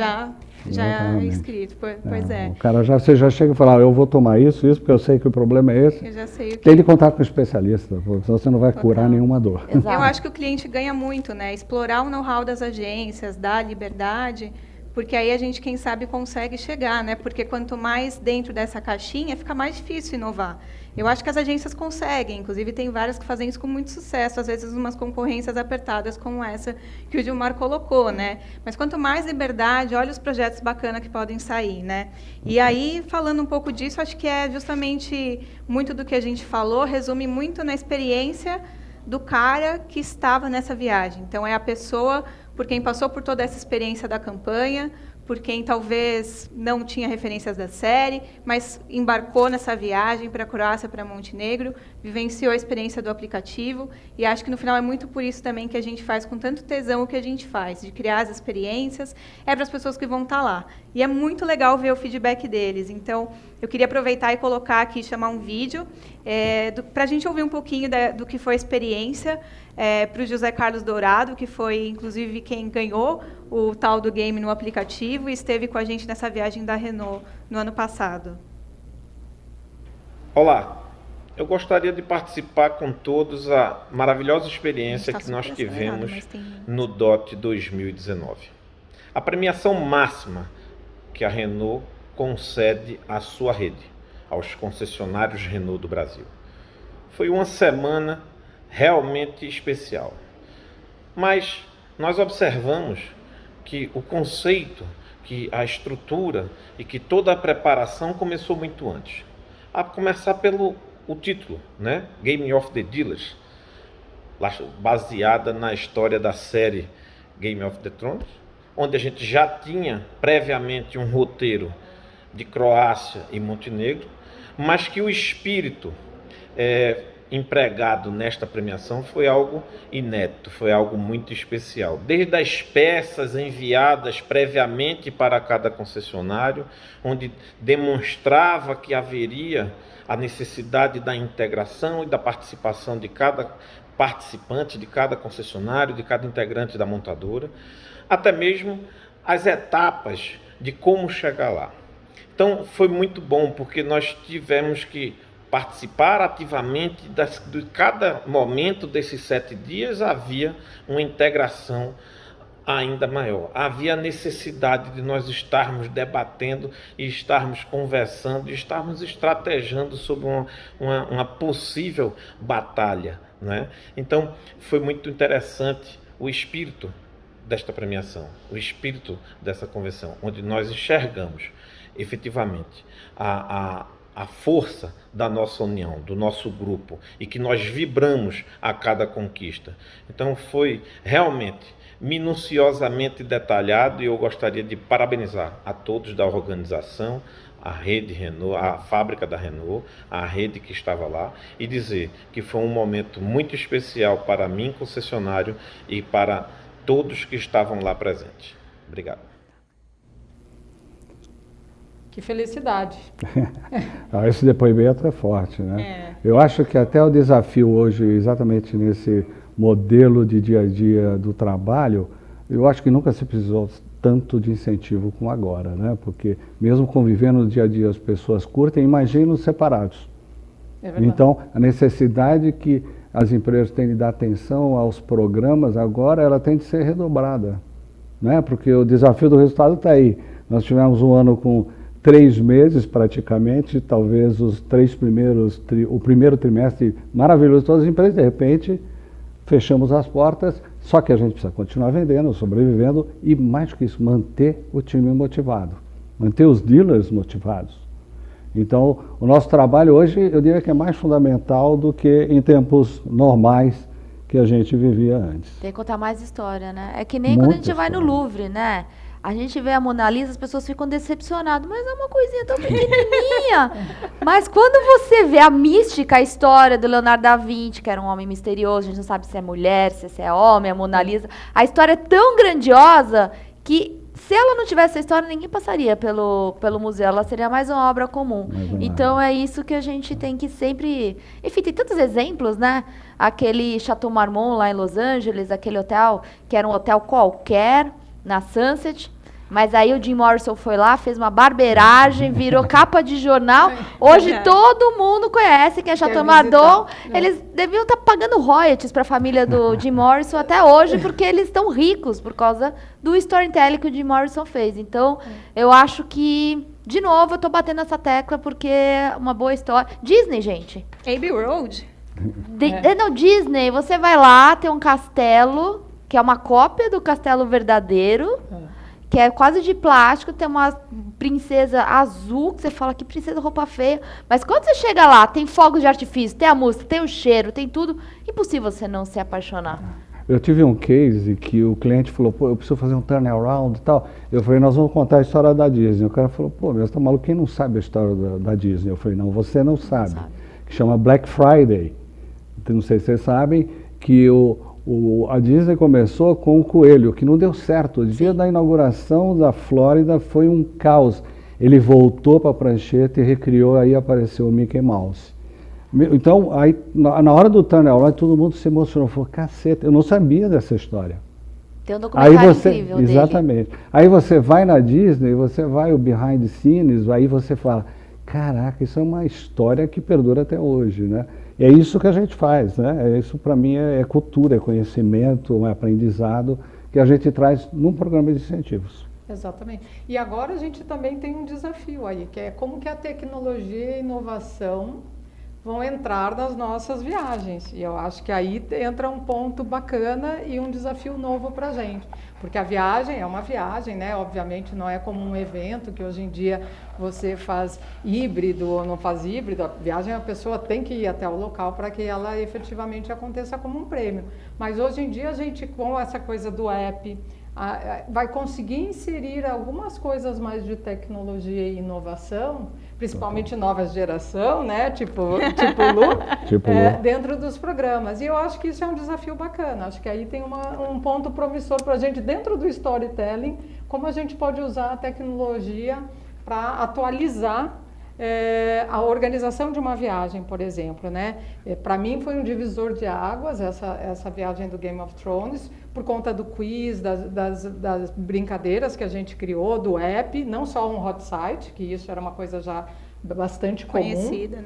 Já é Exatamente. escrito, pois é. O cara você já chega e fala, eu vou tomar isso, porque eu sei que o problema é esse. Eu já sei o que... Tem de contar com o especialista, porque senão você não vai curar nenhuma dor. Exato. Eu acho que o cliente ganha muito, né? Explorar o know-how das agências, dar liberdade, porque aí a gente, quem sabe, consegue chegar, né? Porque quanto mais dentro dessa caixinha, fica mais difícil inovar. Eu acho que as agências conseguem, inclusive tem várias que fazem isso com muito sucesso, às vezes umas concorrências apertadas como essa que o Gilmar colocou, né? Mas quanto mais liberdade, olha os projetos bacanas que podem sair, né? E aí, falando um pouco disso, acho que é justamente muito do que a gente falou, resume muito na experiência do cara que estava nessa viagem. Então, é a pessoa por quem passou por toda essa experiência da campanha, por quem talvez não tinha referências da série, mas embarcou nessa viagem para a Croácia, para Montenegro, vivenciou a experiência do aplicativo, e acho que no final é muito por isso também que a gente faz com tanto tesão o que a gente faz, de criar as experiências, para as pessoas que vão estar lá. E é muito legal ver o feedback deles. Então, eu queria aproveitar e colocar aqui, chamar um vídeo, para a gente ouvir um pouquinho do que foi a experiência, para o José Carlos Dourado, que foi, inclusive, quem ganhou o tal do game no aplicativo e esteve com a gente nessa viagem da Renault no ano passado. Olá, eu gostaria de participar com todos a maravilhosa experiência que nós tivemos no DOT 2019. A premiação máxima que a Renault concede à sua rede, aos concessionários Renault do Brasil. Foi uma semana realmente especial. Mas nós observamos que o conceito, que a estrutura e que toda a preparação começou muito antes. A começar pelo o título, né? Game of the Dealers, baseada na história da série Game of the Thrones, onde a gente já tinha previamente um roteiro de Croácia e Montenegro, mas que o espírito empregado nesta premiação foi algo inédito, foi algo muito especial. Desde as peças enviadas previamente para cada concessionário, onde demonstrava que haveria a necessidade da integração e da participação de cada participante, de cada concessionário, de cada integrante da montadora, até mesmo as etapas de como chegar lá. Então foi muito bom, porque nós tivemos que participar ativamente de cada momento desses 7 dias. Havia uma integração ainda maior. Havia a necessidade de nós estarmos debatendo e estarmos conversando e estarmos estrategando sobre uma possível batalha, né? Então foi muito interessante o espírito desta premiação, o espírito dessa convenção, onde nós enxergamos efetivamente a força da nossa união, do nosso grupo, e que nós vibramos a cada conquista. Então foi realmente minuciosamente detalhado, e eu gostaria de parabenizar a todos da organização, a rede Renault, a fábrica da Renault, a rede que estava lá, e dizer que foi um momento muito especial para mim, concessionário, e para todos que estavam lá presentes. Obrigado. Que felicidade. Esse depoimento é forte, né? Eu acho que até o desafio hoje, exatamente nesse modelo de dia a dia do trabalho, eu acho que nunca se precisou tanto de incentivo como agora, né? Porque mesmo convivendo no dia a dia as pessoas curtem, imaginem os separados. É verdade. Então, a necessidade que as empresas têm de dar atenção aos programas agora, ela tem de ser redobrada, né? Porque o desafio do resultado está aí. Nós tivemos um ano com 3 meses praticamente, talvez os 3 primeiros, o primeiro trimestre maravilhoso de todas as empresas, de repente fechamos as portas, só que a gente precisa continuar vendendo, sobrevivendo e mais do que isso, manter o time motivado, manter os dealers motivados. Então, o nosso trabalho hoje, eu diria que é mais fundamental do que em tempos normais que a gente vivia antes. Tem que contar mais história, né? É que nem quando a gente vai no Louvre, né? A gente vê a Mona Lisa, as pessoas ficam decepcionadas, mas é uma coisinha tão pequenininha. Mas quando você vê a mística, a história do Leonardo da Vinci, que era um homem misterioso, a gente não sabe se é mulher, se é homem, a Mona Lisa, a história é tão grandiosa que se ela não tivesse essa história, ninguém passaria pelo museu, ela seria mais uma obra comum. Então é isso que a gente tem que sempre... Enfim, tem tantos exemplos, né? Aquele Chateau Marmont lá em Los Angeles, aquele hotel, que era um hotel qualquer, na Sunset, mas aí o Jim Morrison foi lá, fez uma barbeiragem, virou capa de jornal. Hoje todo mundo conhece quem é Chateau Marmont. Eles deviam estar pagando royalties para a família do Jim Morrison até hoje, porque eles estão ricos por causa do storytelling que o Jim Morrison fez. Então, eu acho que, de novo, eu estou batendo essa tecla porque é uma boa história. Disney, gente. Abbey Road. Não, Disney, você vai lá, tem um castelo, que é uma cópia do castelo verdadeiro, que é quase de plástico, tem uma princesa azul, que você fala, que princesa roupa feia. Mas quando você chega lá, tem fogos de artifício, tem a música, tem o cheiro, tem tudo, impossível você não se apaixonar. Eu tive um case que o cliente falou, pô, eu preciso fazer um turnaround e tal. Eu falei, nós vamos contar a história da Disney. O cara falou, pô, você tá maluco, quem não sabe a história da Disney? Eu falei, não, você não sabe. Que chama Black Friday. Então, não sei se vocês sabem que a Disney começou com um coelho, que não deu certo. O dia da inauguração da Flórida foi um caos. Ele voltou para a prancheta e recriou, aí apareceu o Mickey Mouse. Então, aí, na hora do turnaround, todo mundo se emocionou. Falou, caceta, eu não sabia dessa história. Tem um documentário incrível dele. Exatamente. Aí você vai na Disney, você vai o behind the scenes, aí você fala, caraca, isso é uma história que perdura até hoje, né? E é isso que a gente faz, né? Isso para mim é cultura, é conhecimento, é aprendizado que a gente traz num programa de incentivos. Exatamente. E agora a gente também tem um desafio aí, que é como que a tecnologia e a inovação vão entrar nas nossas viagens. E eu acho que aí entra um ponto bacana e um desafio novo para a gente. Porque a viagem é uma viagem, né? Obviamente não é como um evento que hoje em dia você faz híbrido ou não faz híbrido. A viagem a pessoa tem que ir até o local para que ela efetivamente aconteça como um prêmio. Mas hoje em dia a gente, com essa coisa do app, vai conseguir inserir algumas coisas mais de tecnologia e inovação, principalmente nova geração, né? Tipo Lu, dentro dos programas. E eu acho que isso é um desafio bacana. Acho que aí tem um ponto promissor para a gente, dentro do storytelling, como a gente pode usar a tecnologia para atualizar a organização de uma viagem, por exemplo, né? Para mim foi um divisor de águas essa viagem do Game of Thrones, por conta do quiz, das brincadeiras que a gente criou, do app, não só um hot site, que isso era uma coisa já bastante conhecida,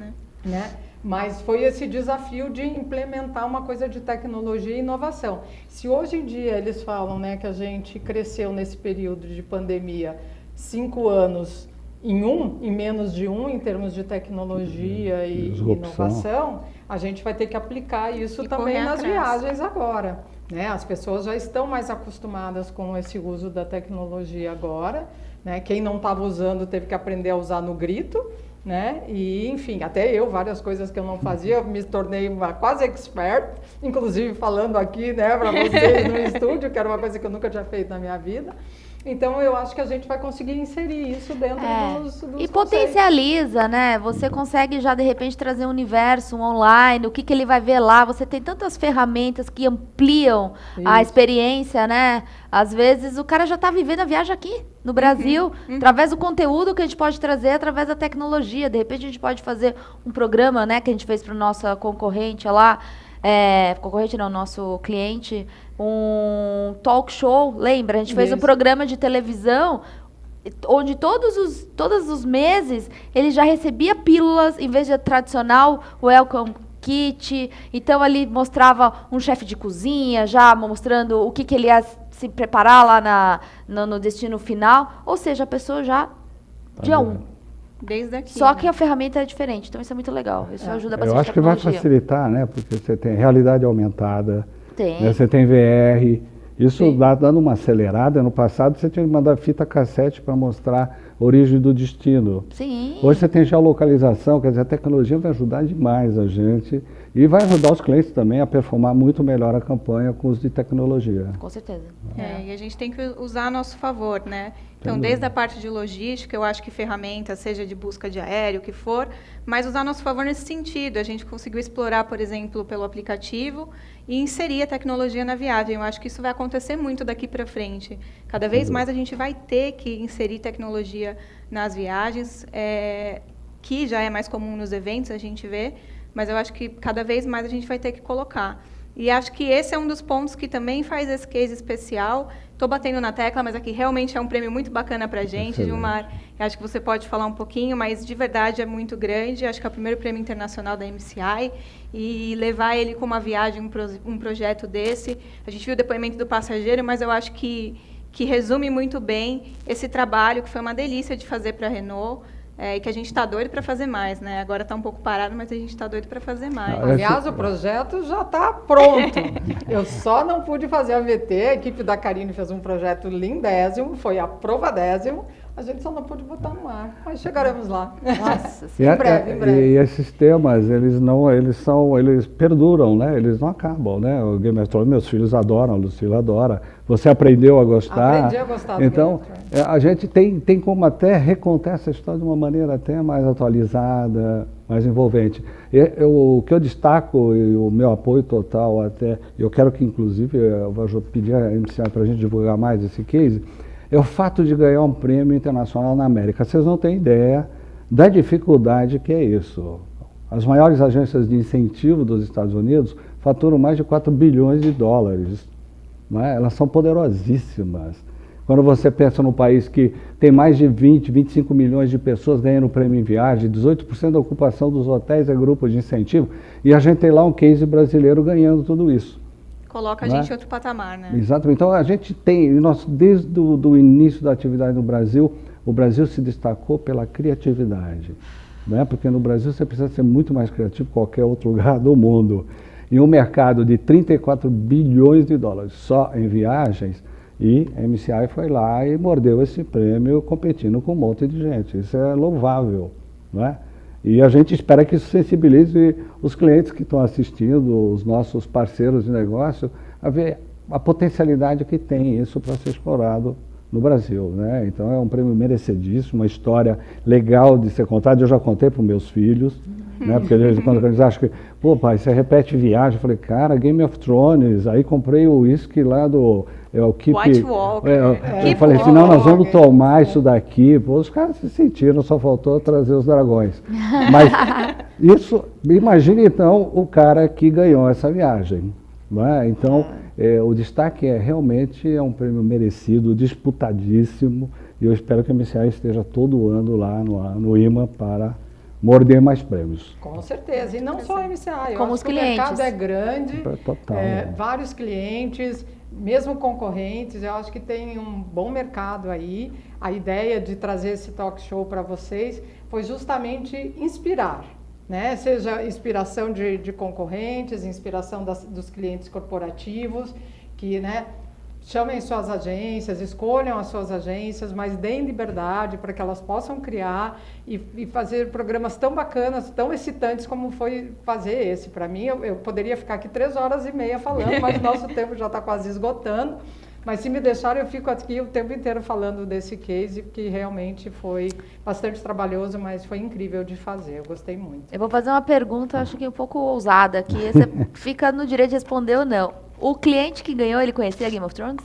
né? Mas foi esse desafio de implementar uma coisa de tecnologia e inovação. Se hoje em dia eles falam, né, que a gente cresceu nesse período de pandemia 5 anos em menos de um, em termos de tecnologia e inovação, a gente vai ter que aplicar isso também nas viagens agora, né? As pessoas já estão mais acostumadas com esse uso da tecnologia agora, né? Quem não estava usando teve que aprender a usar no grito, né? E, enfim, até eu, várias coisas que eu não fazia, eu me tornei uma quase expert, inclusive falando aqui, né, para vocês no estúdio, que era uma coisa que eu nunca tinha feito na minha vida. Então, eu acho que a gente vai conseguir inserir isso dentro dos E potencializa, né? Você consegue já, de repente, trazer um universo online, o que ele vai ver lá. Você tem tantas ferramentas que ampliam a experiência, né? Às vezes, o cara já está vivendo a viagem aqui, no Brasil, através do conteúdo que a gente pode trazer, através da tecnologia. De repente, a gente pode fazer um programa, né? Que a gente fez para o nosso concorrente lá. Concorrente não, nosso cliente, um talk show, lembra? A gente fez um programa de televisão onde todos os meses ele já recebia pílulas em vez de tradicional welcome kit. Então ali mostrava um chefe de cozinha já mostrando o que ele ia se preparar lá no destino final. Ou seja, a pessoa já dia 1. Desde aqui. Só que a ferramenta é diferente, então isso é muito legal. Isso ajuda bastante. Eu acho que vai facilitar, né? Porque você tem realidade aumentada, né? Você tem VR. Isso dando uma acelerada. No passado você tinha que mandar fita cassete para mostrar a origem do destino. Sim. Hoje você tem geolocalização, quer dizer, a tecnologia vai ajudar demais a gente e vai ajudar os clientes também a performar muito melhor a campanha com uso de tecnologia. Com certeza. E a gente tem que usar a nosso favor, né? Então, desde a parte de logística, eu acho que ferramenta, seja de busca de aéreo, o que for, mas usar a nosso favor nesse sentido. A gente conseguiu explorar, por exemplo, pelo aplicativo e inserir a tecnologia na viagem. Eu acho que isso vai acontecer muito daqui para frente. Cada vez mais a gente vai ter que inserir tecnologia nas viagens, que já é mais comum nos eventos, a gente vê, mas eu acho que cada vez mais a gente vai ter que colocar. E acho que esse é um dos pontos que também faz esse case especial. Estou batendo na tecla, mas aqui realmente é um prêmio muito bacana para a gente, Gilmar. Acho que você pode falar um pouquinho, mas de verdade é muito grande. Acho que é o primeiro prêmio internacional da MCI. E levar ele com uma viagem, um projeto desse. A gente viu o depoimento do passageiro, mas eu acho que resume muito bem esse trabalho, que foi uma delícia de fazer para a Renault. E que a gente está doido para fazer mais, né? Agora está um pouco parado, mas a gente está doido para fazer mais. Aliás, o projeto já está pronto. Eu só não pude fazer a VT, a equipe da Karine fez um projeto lindésimo, foi aprovadésimo. A gente só não pôde botar no ar, mas chegaremos lá. Nossa, em breve, em breve. E esses temas, eles perduram, né? Eles não acabam, né? O Game of Thrones, meus filhos adoram, a Lucila adora. Você aprendeu a gostar. Aprendi a gostar do Então, Game of Thrones. a gente tem como até recontar essa história de uma maneira até mais atualizada, mais envolvente. O que eu destaco, e o meu apoio total até, eu quero que inclusive, eu vou pedir a MCI para a gente divulgar mais esse case, é o fato de ganhar um prêmio internacional na América. Vocês não têm ideia da dificuldade que é isso. As maiores agências de incentivo dos Estados Unidos faturam mais de 4 bilhões de dólares. Não é? Elas são poderosíssimas. Quando você pensa num país que tem mais de 20, 25 milhões de pessoas ganhando prêmio em viagem, 18% da ocupação dos hotéis é grupo de incentivo, e a gente tem lá um case brasileiro ganhando tudo isso. Coloca a Né? gente em outro patamar, né? Exatamente. Então a gente tem, desde do início da atividade no Brasil, o Brasil se destacou pela criatividade. Né? Porque no Brasil você precisa ser muito mais criativo que qualquer outro lugar do mundo. Em um mercado de 34 bilhões de dólares só em viagens, e a MCI foi lá e mordeu esse prêmio competindo com um monte de gente. Isso é louvável, né? E a gente espera que isso sensibilize os clientes que estão assistindo, os nossos parceiros de negócio, a ver a potencialidade que tem isso para ser explorado no Brasil, né? Então é um prêmio merecidíssimo, uma história legal de ser contada. Eu já contei para os meus filhos, né? Porque de vez em quando eles acham que, pô, pai, você repete viagem. Eu falei, cara, Game of Thrones. Aí comprei o uísque lá do o Keep, White Walker. eu falei assim, não, nós vamos tomar isso daqui. Pô, os caras se sentiram, só faltou trazer os dragões. Mas isso, imagine então o cara que ganhou essa viagem. Não é? Então, o destaque realmente é um prêmio merecido, disputadíssimo, e eu espero que a MCI esteja todo ano lá no IMA para morder mais prêmios. Com certeza, e não só a MCI, eu Como acho os que clientes. o mercado é grande, Total. Vários clientes, mesmo concorrentes, eu acho que tem um bom mercado aí. A ideia de trazer esse talk show para vocês foi justamente inspirar, né? Seja inspiração de concorrentes, inspiração dos clientes corporativos, que, né, chamem suas agências, escolham as suas agências, mas deem liberdade para que elas possam criar e fazer programas tão bacanas, tão excitantes como foi fazer esse. Para mim, eu poderia ficar aqui 3h30 falando, mas o nosso tempo já está quase esgotando. Mas se me deixarem, eu fico aqui o tempo inteiro falando desse case, que realmente foi bastante trabalhoso, mas foi incrível de fazer. Eu gostei muito. Eu vou fazer uma pergunta, acho que um pouco ousada aqui. Você fica no direito de responder ou não. O cliente que ganhou, ele conhecia Game of Thrones?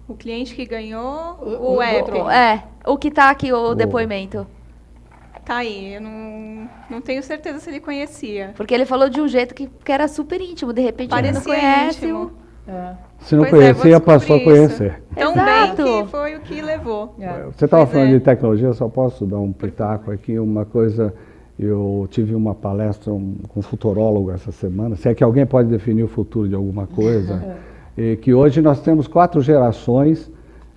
O cliente que ganhou O o app. O que tá aqui, o depoimento. Tá aí, eu não tenho certeza se ele conhecia. Porque ele falou de um jeito que era super íntimo, de repente ele não Parecia conhece. íntimo. Se não Pois é, vou conhecia, passou a descobrir isso. conhecer. Tão Exato. bem que foi o que levou. Você estava Pois falando é. de tecnologia, eu só posso dar um pitaco aqui, uma coisa, eu tive uma palestra com um futurólogo essa semana, se é que alguém pode definir o futuro de alguma coisa, e que hoje nós temos 4 gerações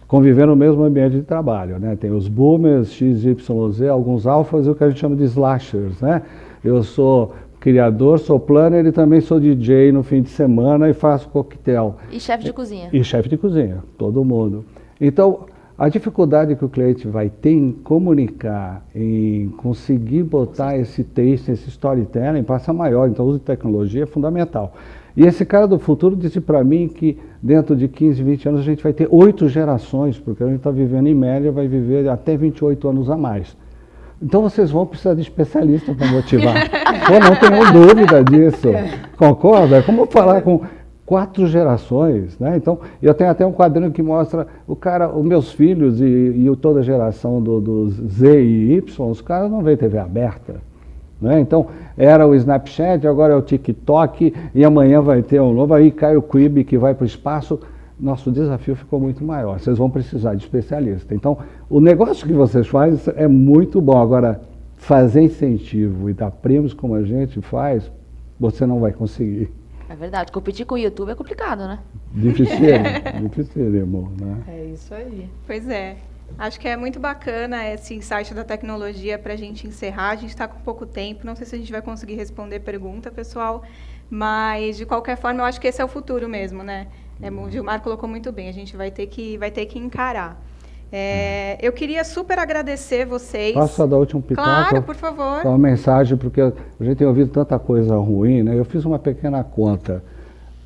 convivendo no mesmo ambiente de trabalho, né? Tem os boomers, X, Y, Z, alguns alfas e o que a gente chama de slashers, né? Eu sou criador, sou planner e também sou DJ no fim de semana e faço coquetel. E chefe de cozinha. E chefe de cozinha, todo mundo. Então, a dificuldade que o cliente vai ter em comunicar, em conseguir botar esse texto, esse storytelling, passa maior. Então, o uso de tecnologia é fundamental. E esse cara do futuro disse para mim que dentro de 15, 20 anos a gente vai ter 8 gerações, porque a gente está vivendo em média, vai viver até 28 anos a mais. Então vocês vão precisar de especialistas para motivar. Pô, não tenho dúvida disso. Concorda? É como falar com 4 gerações, né? Então, eu tenho até um quadrinho que mostra os meus filhos e toda a geração dos Z e Y, os caras não veem TV aberta. Né? Então, era o Snapchat, agora é o TikTok, e amanhã vai ter um novo, aí cai o Quibi que vai para o espaço. Nosso desafio ficou muito maior, vocês vão precisar de especialista. Então, o negócio que vocês fazem é muito bom. Agora, fazer incentivo e dar prêmios como a gente faz, você não vai conseguir. É verdade, competir com o YouTube é complicado, né? Dificílimo, né? É isso aí. Pois é. Acho que é muito bacana esse insight da tecnologia para a gente encerrar. A gente está com pouco tempo, não sei se a gente vai conseguir responder pergunta, pessoal, mas de qualquer forma eu acho que esse é o futuro mesmo, né? O Gilmar colocou muito bem, a gente vai ter que encarar. Eu queria super agradecer vocês. Posso só dar o último pitaco? Claro, por favor. Só uma mensagem, porque a gente tem ouvido tanta coisa ruim, né? Eu fiz uma pequena conta.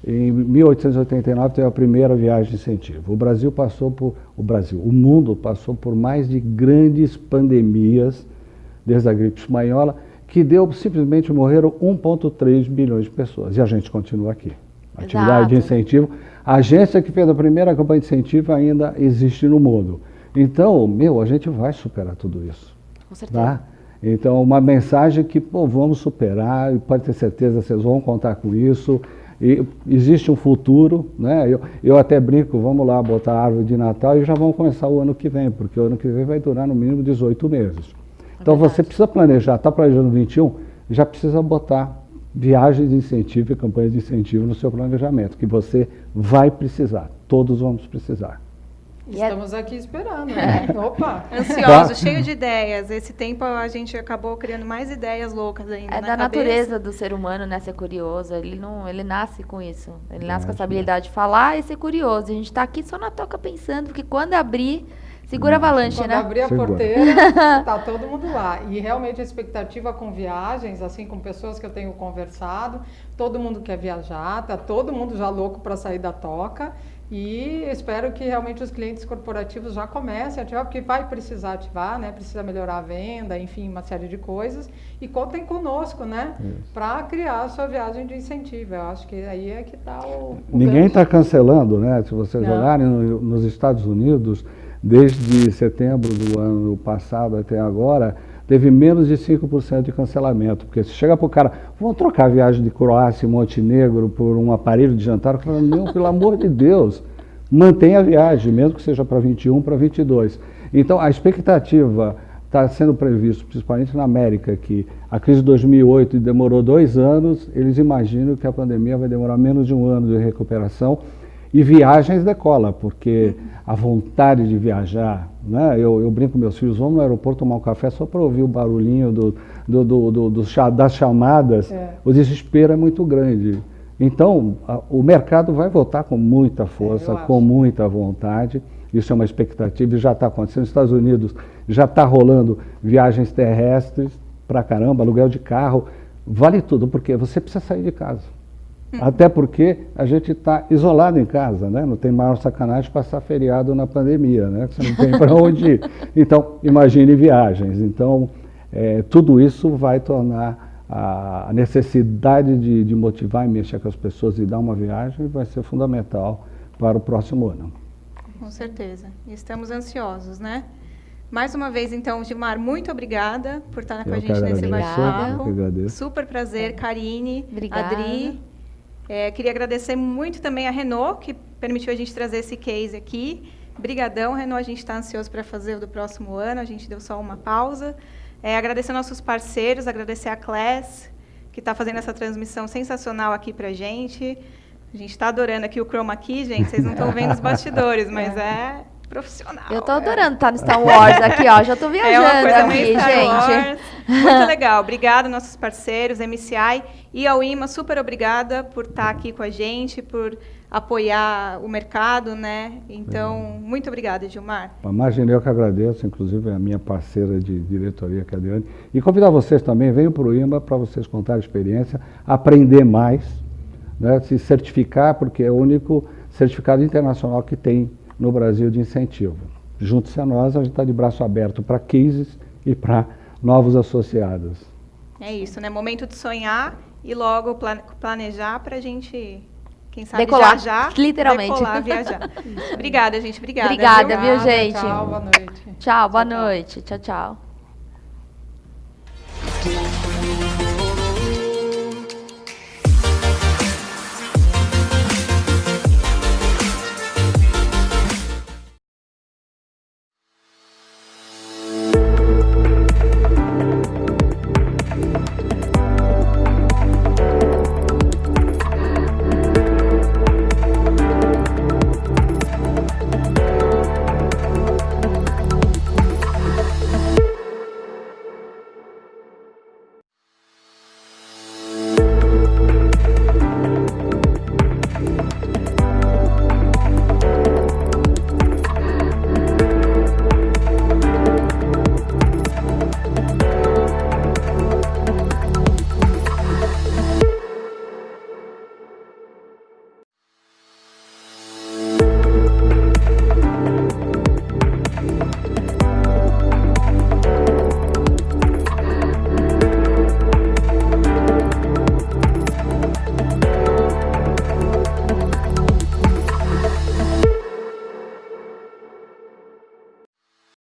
Em 1889 teve a primeira viagem de incentivo. O mundo passou por mais de grandes pandemias, desde a gripe espanhola, que simplesmente morreram 1,3 bilhões de pessoas. E a gente continua aqui. Atividade de incentivo. A agência que fez a primeira campanha de incentivo ainda existe no mundo. Então, a gente vai superar tudo isso. Com certeza. Tá? Então, uma mensagem que, vamos superar, e pode ter certeza, vocês vão contar com isso. E existe um futuro, né? Eu até brinco, vamos lá botar a árvore de Natal e já vamos começar o ano que vem, porque o ano que vem vai durar no mínimo 18 meses. Então você precisa planejar, está planejando 21, já precisa botar viagens de incentivo e campanhas de incentivo no seu planejamento, que você vai precisar, todos vamos precisar. Estamos aqui esperando, né? Opa! Ansioso, cheio de ideias. Esse tempo a gente acabou criando mais ideias loucas ainda. É da natureza do ser humano, né? Ser curioso. Ele nasce com isso. Ele nasce com essa habilidade de falar e ser curioso. A gente está aqui só na toca pensando, porque quando abrir, segura a avalanche, Quando né? abrir a porteira, tá todo mundo lá. E realmente a expectativa com viagens, assim, com pessoas que eu tenho conversado, todo mundo quer viajar, tá todo mundo já louco para sair da toca. E espero que realmente os clientes corporativos já comecem a ativar, porque vai precisar ativar, né? Precisa melhorar a venda, enfim, uma série de coisas. E contem conosco, né? Para criar a sua viagem de incentivo. Eu acho que aí é que está o Ninguém está cancelando, né? Se vocês Não. olharem nos Estados Unidos, desde setembro do ano passado até agora, teve menos de 5% de cancelamento. Porque se chega para o cara, vamos trocar a viagem de Croácia e Montenegro por um aparelho de jantar, o cara fala, não, pelo amor de Deus, mantenha a viagem, mesmo que seja para 21, para 22. Então, a expectativa está sendo previsto, principalmente na América, que a crise de 2008 demorou 2 anos, eles imaginam que a pandemia vai demorar menos de 1 ano de recuperação, e viagens decola, porque a vontade de viajar, né? Eu brinco com meus filhos, vamos no aeroporto tomar um café só para ouvir o barulhinho das chamadas, o desespero é muito grande. Então, o mercado vai voltar com muita força, com muita vontade, isso é uma expectativa e já está acontecendo. Nos Estados Unidos já está rolando viagens terrestres pra caramba, aluguel de carro, vale tudo, porque você precisa sair de casa. Até porque a gente está isolado em casa, né? Não tem maior sacanagem passar feriado na pandemia, né? Você não tem para onde ir. Então, imagine viagens. Então, tudo isso vai tornar a necessidade de motivar e mexer com as pessoas e dar uma viagem vai ser fundamental para o próximo ano. Com certeza. E estamos ansiosos, né? Mais uma vez, então, Gilmar, muito obrigada por estar com a gente nesse bate-papo. Super prazer, Karine, Obrigada. Adri. Queria agradecer muito também a Renault, que permitiu a gente trazer esse case aqui. Brigadão, Renault, a gente está ansioso para fazer o do próximo ano, a gente deu só uma pausa. Agradecer nossos parceiros, agradecer a Class, que está fazendo essa transmissão sensacional aqui para a gente. A gente está adorando aqui o Chroma Key, gente, vocês não estão vendo os bastidores, mas é profissional. Eu tô adorando estar no Star Wars aqui, ó. Já tô viajando uma coisa aqui, meio Star gente. Wars. Muito legal. Obrigada, nossos parceiros, MCI e ao IMA. Super obrigada por estar aqui com a gente, por apoiar o mercado, né? Então, muito obrigada, Gilmar. Imagina, eu que agradeço, inclusive a minha parceira de diretoria, que é a Adriane, e convidar vocês também, venham para o IMA para vocês contarem a experiência, aprender mais, né? Se certificar, porque é o único certificado internacional que tem no Brasil de incentivo. Junte-se a nós, a gente está de braço aberto para cases e para novos associados. É isso, né? Momento de sonhar e logo planejar para a gente, quem sabe, Decolar, já literalmente. Decolar, viajar. Obrigada, gente. Obrigada. Obrigada, Viu? viu, gente? Tchau, boa noite. Tchau, boa noite. Tchau, tchau.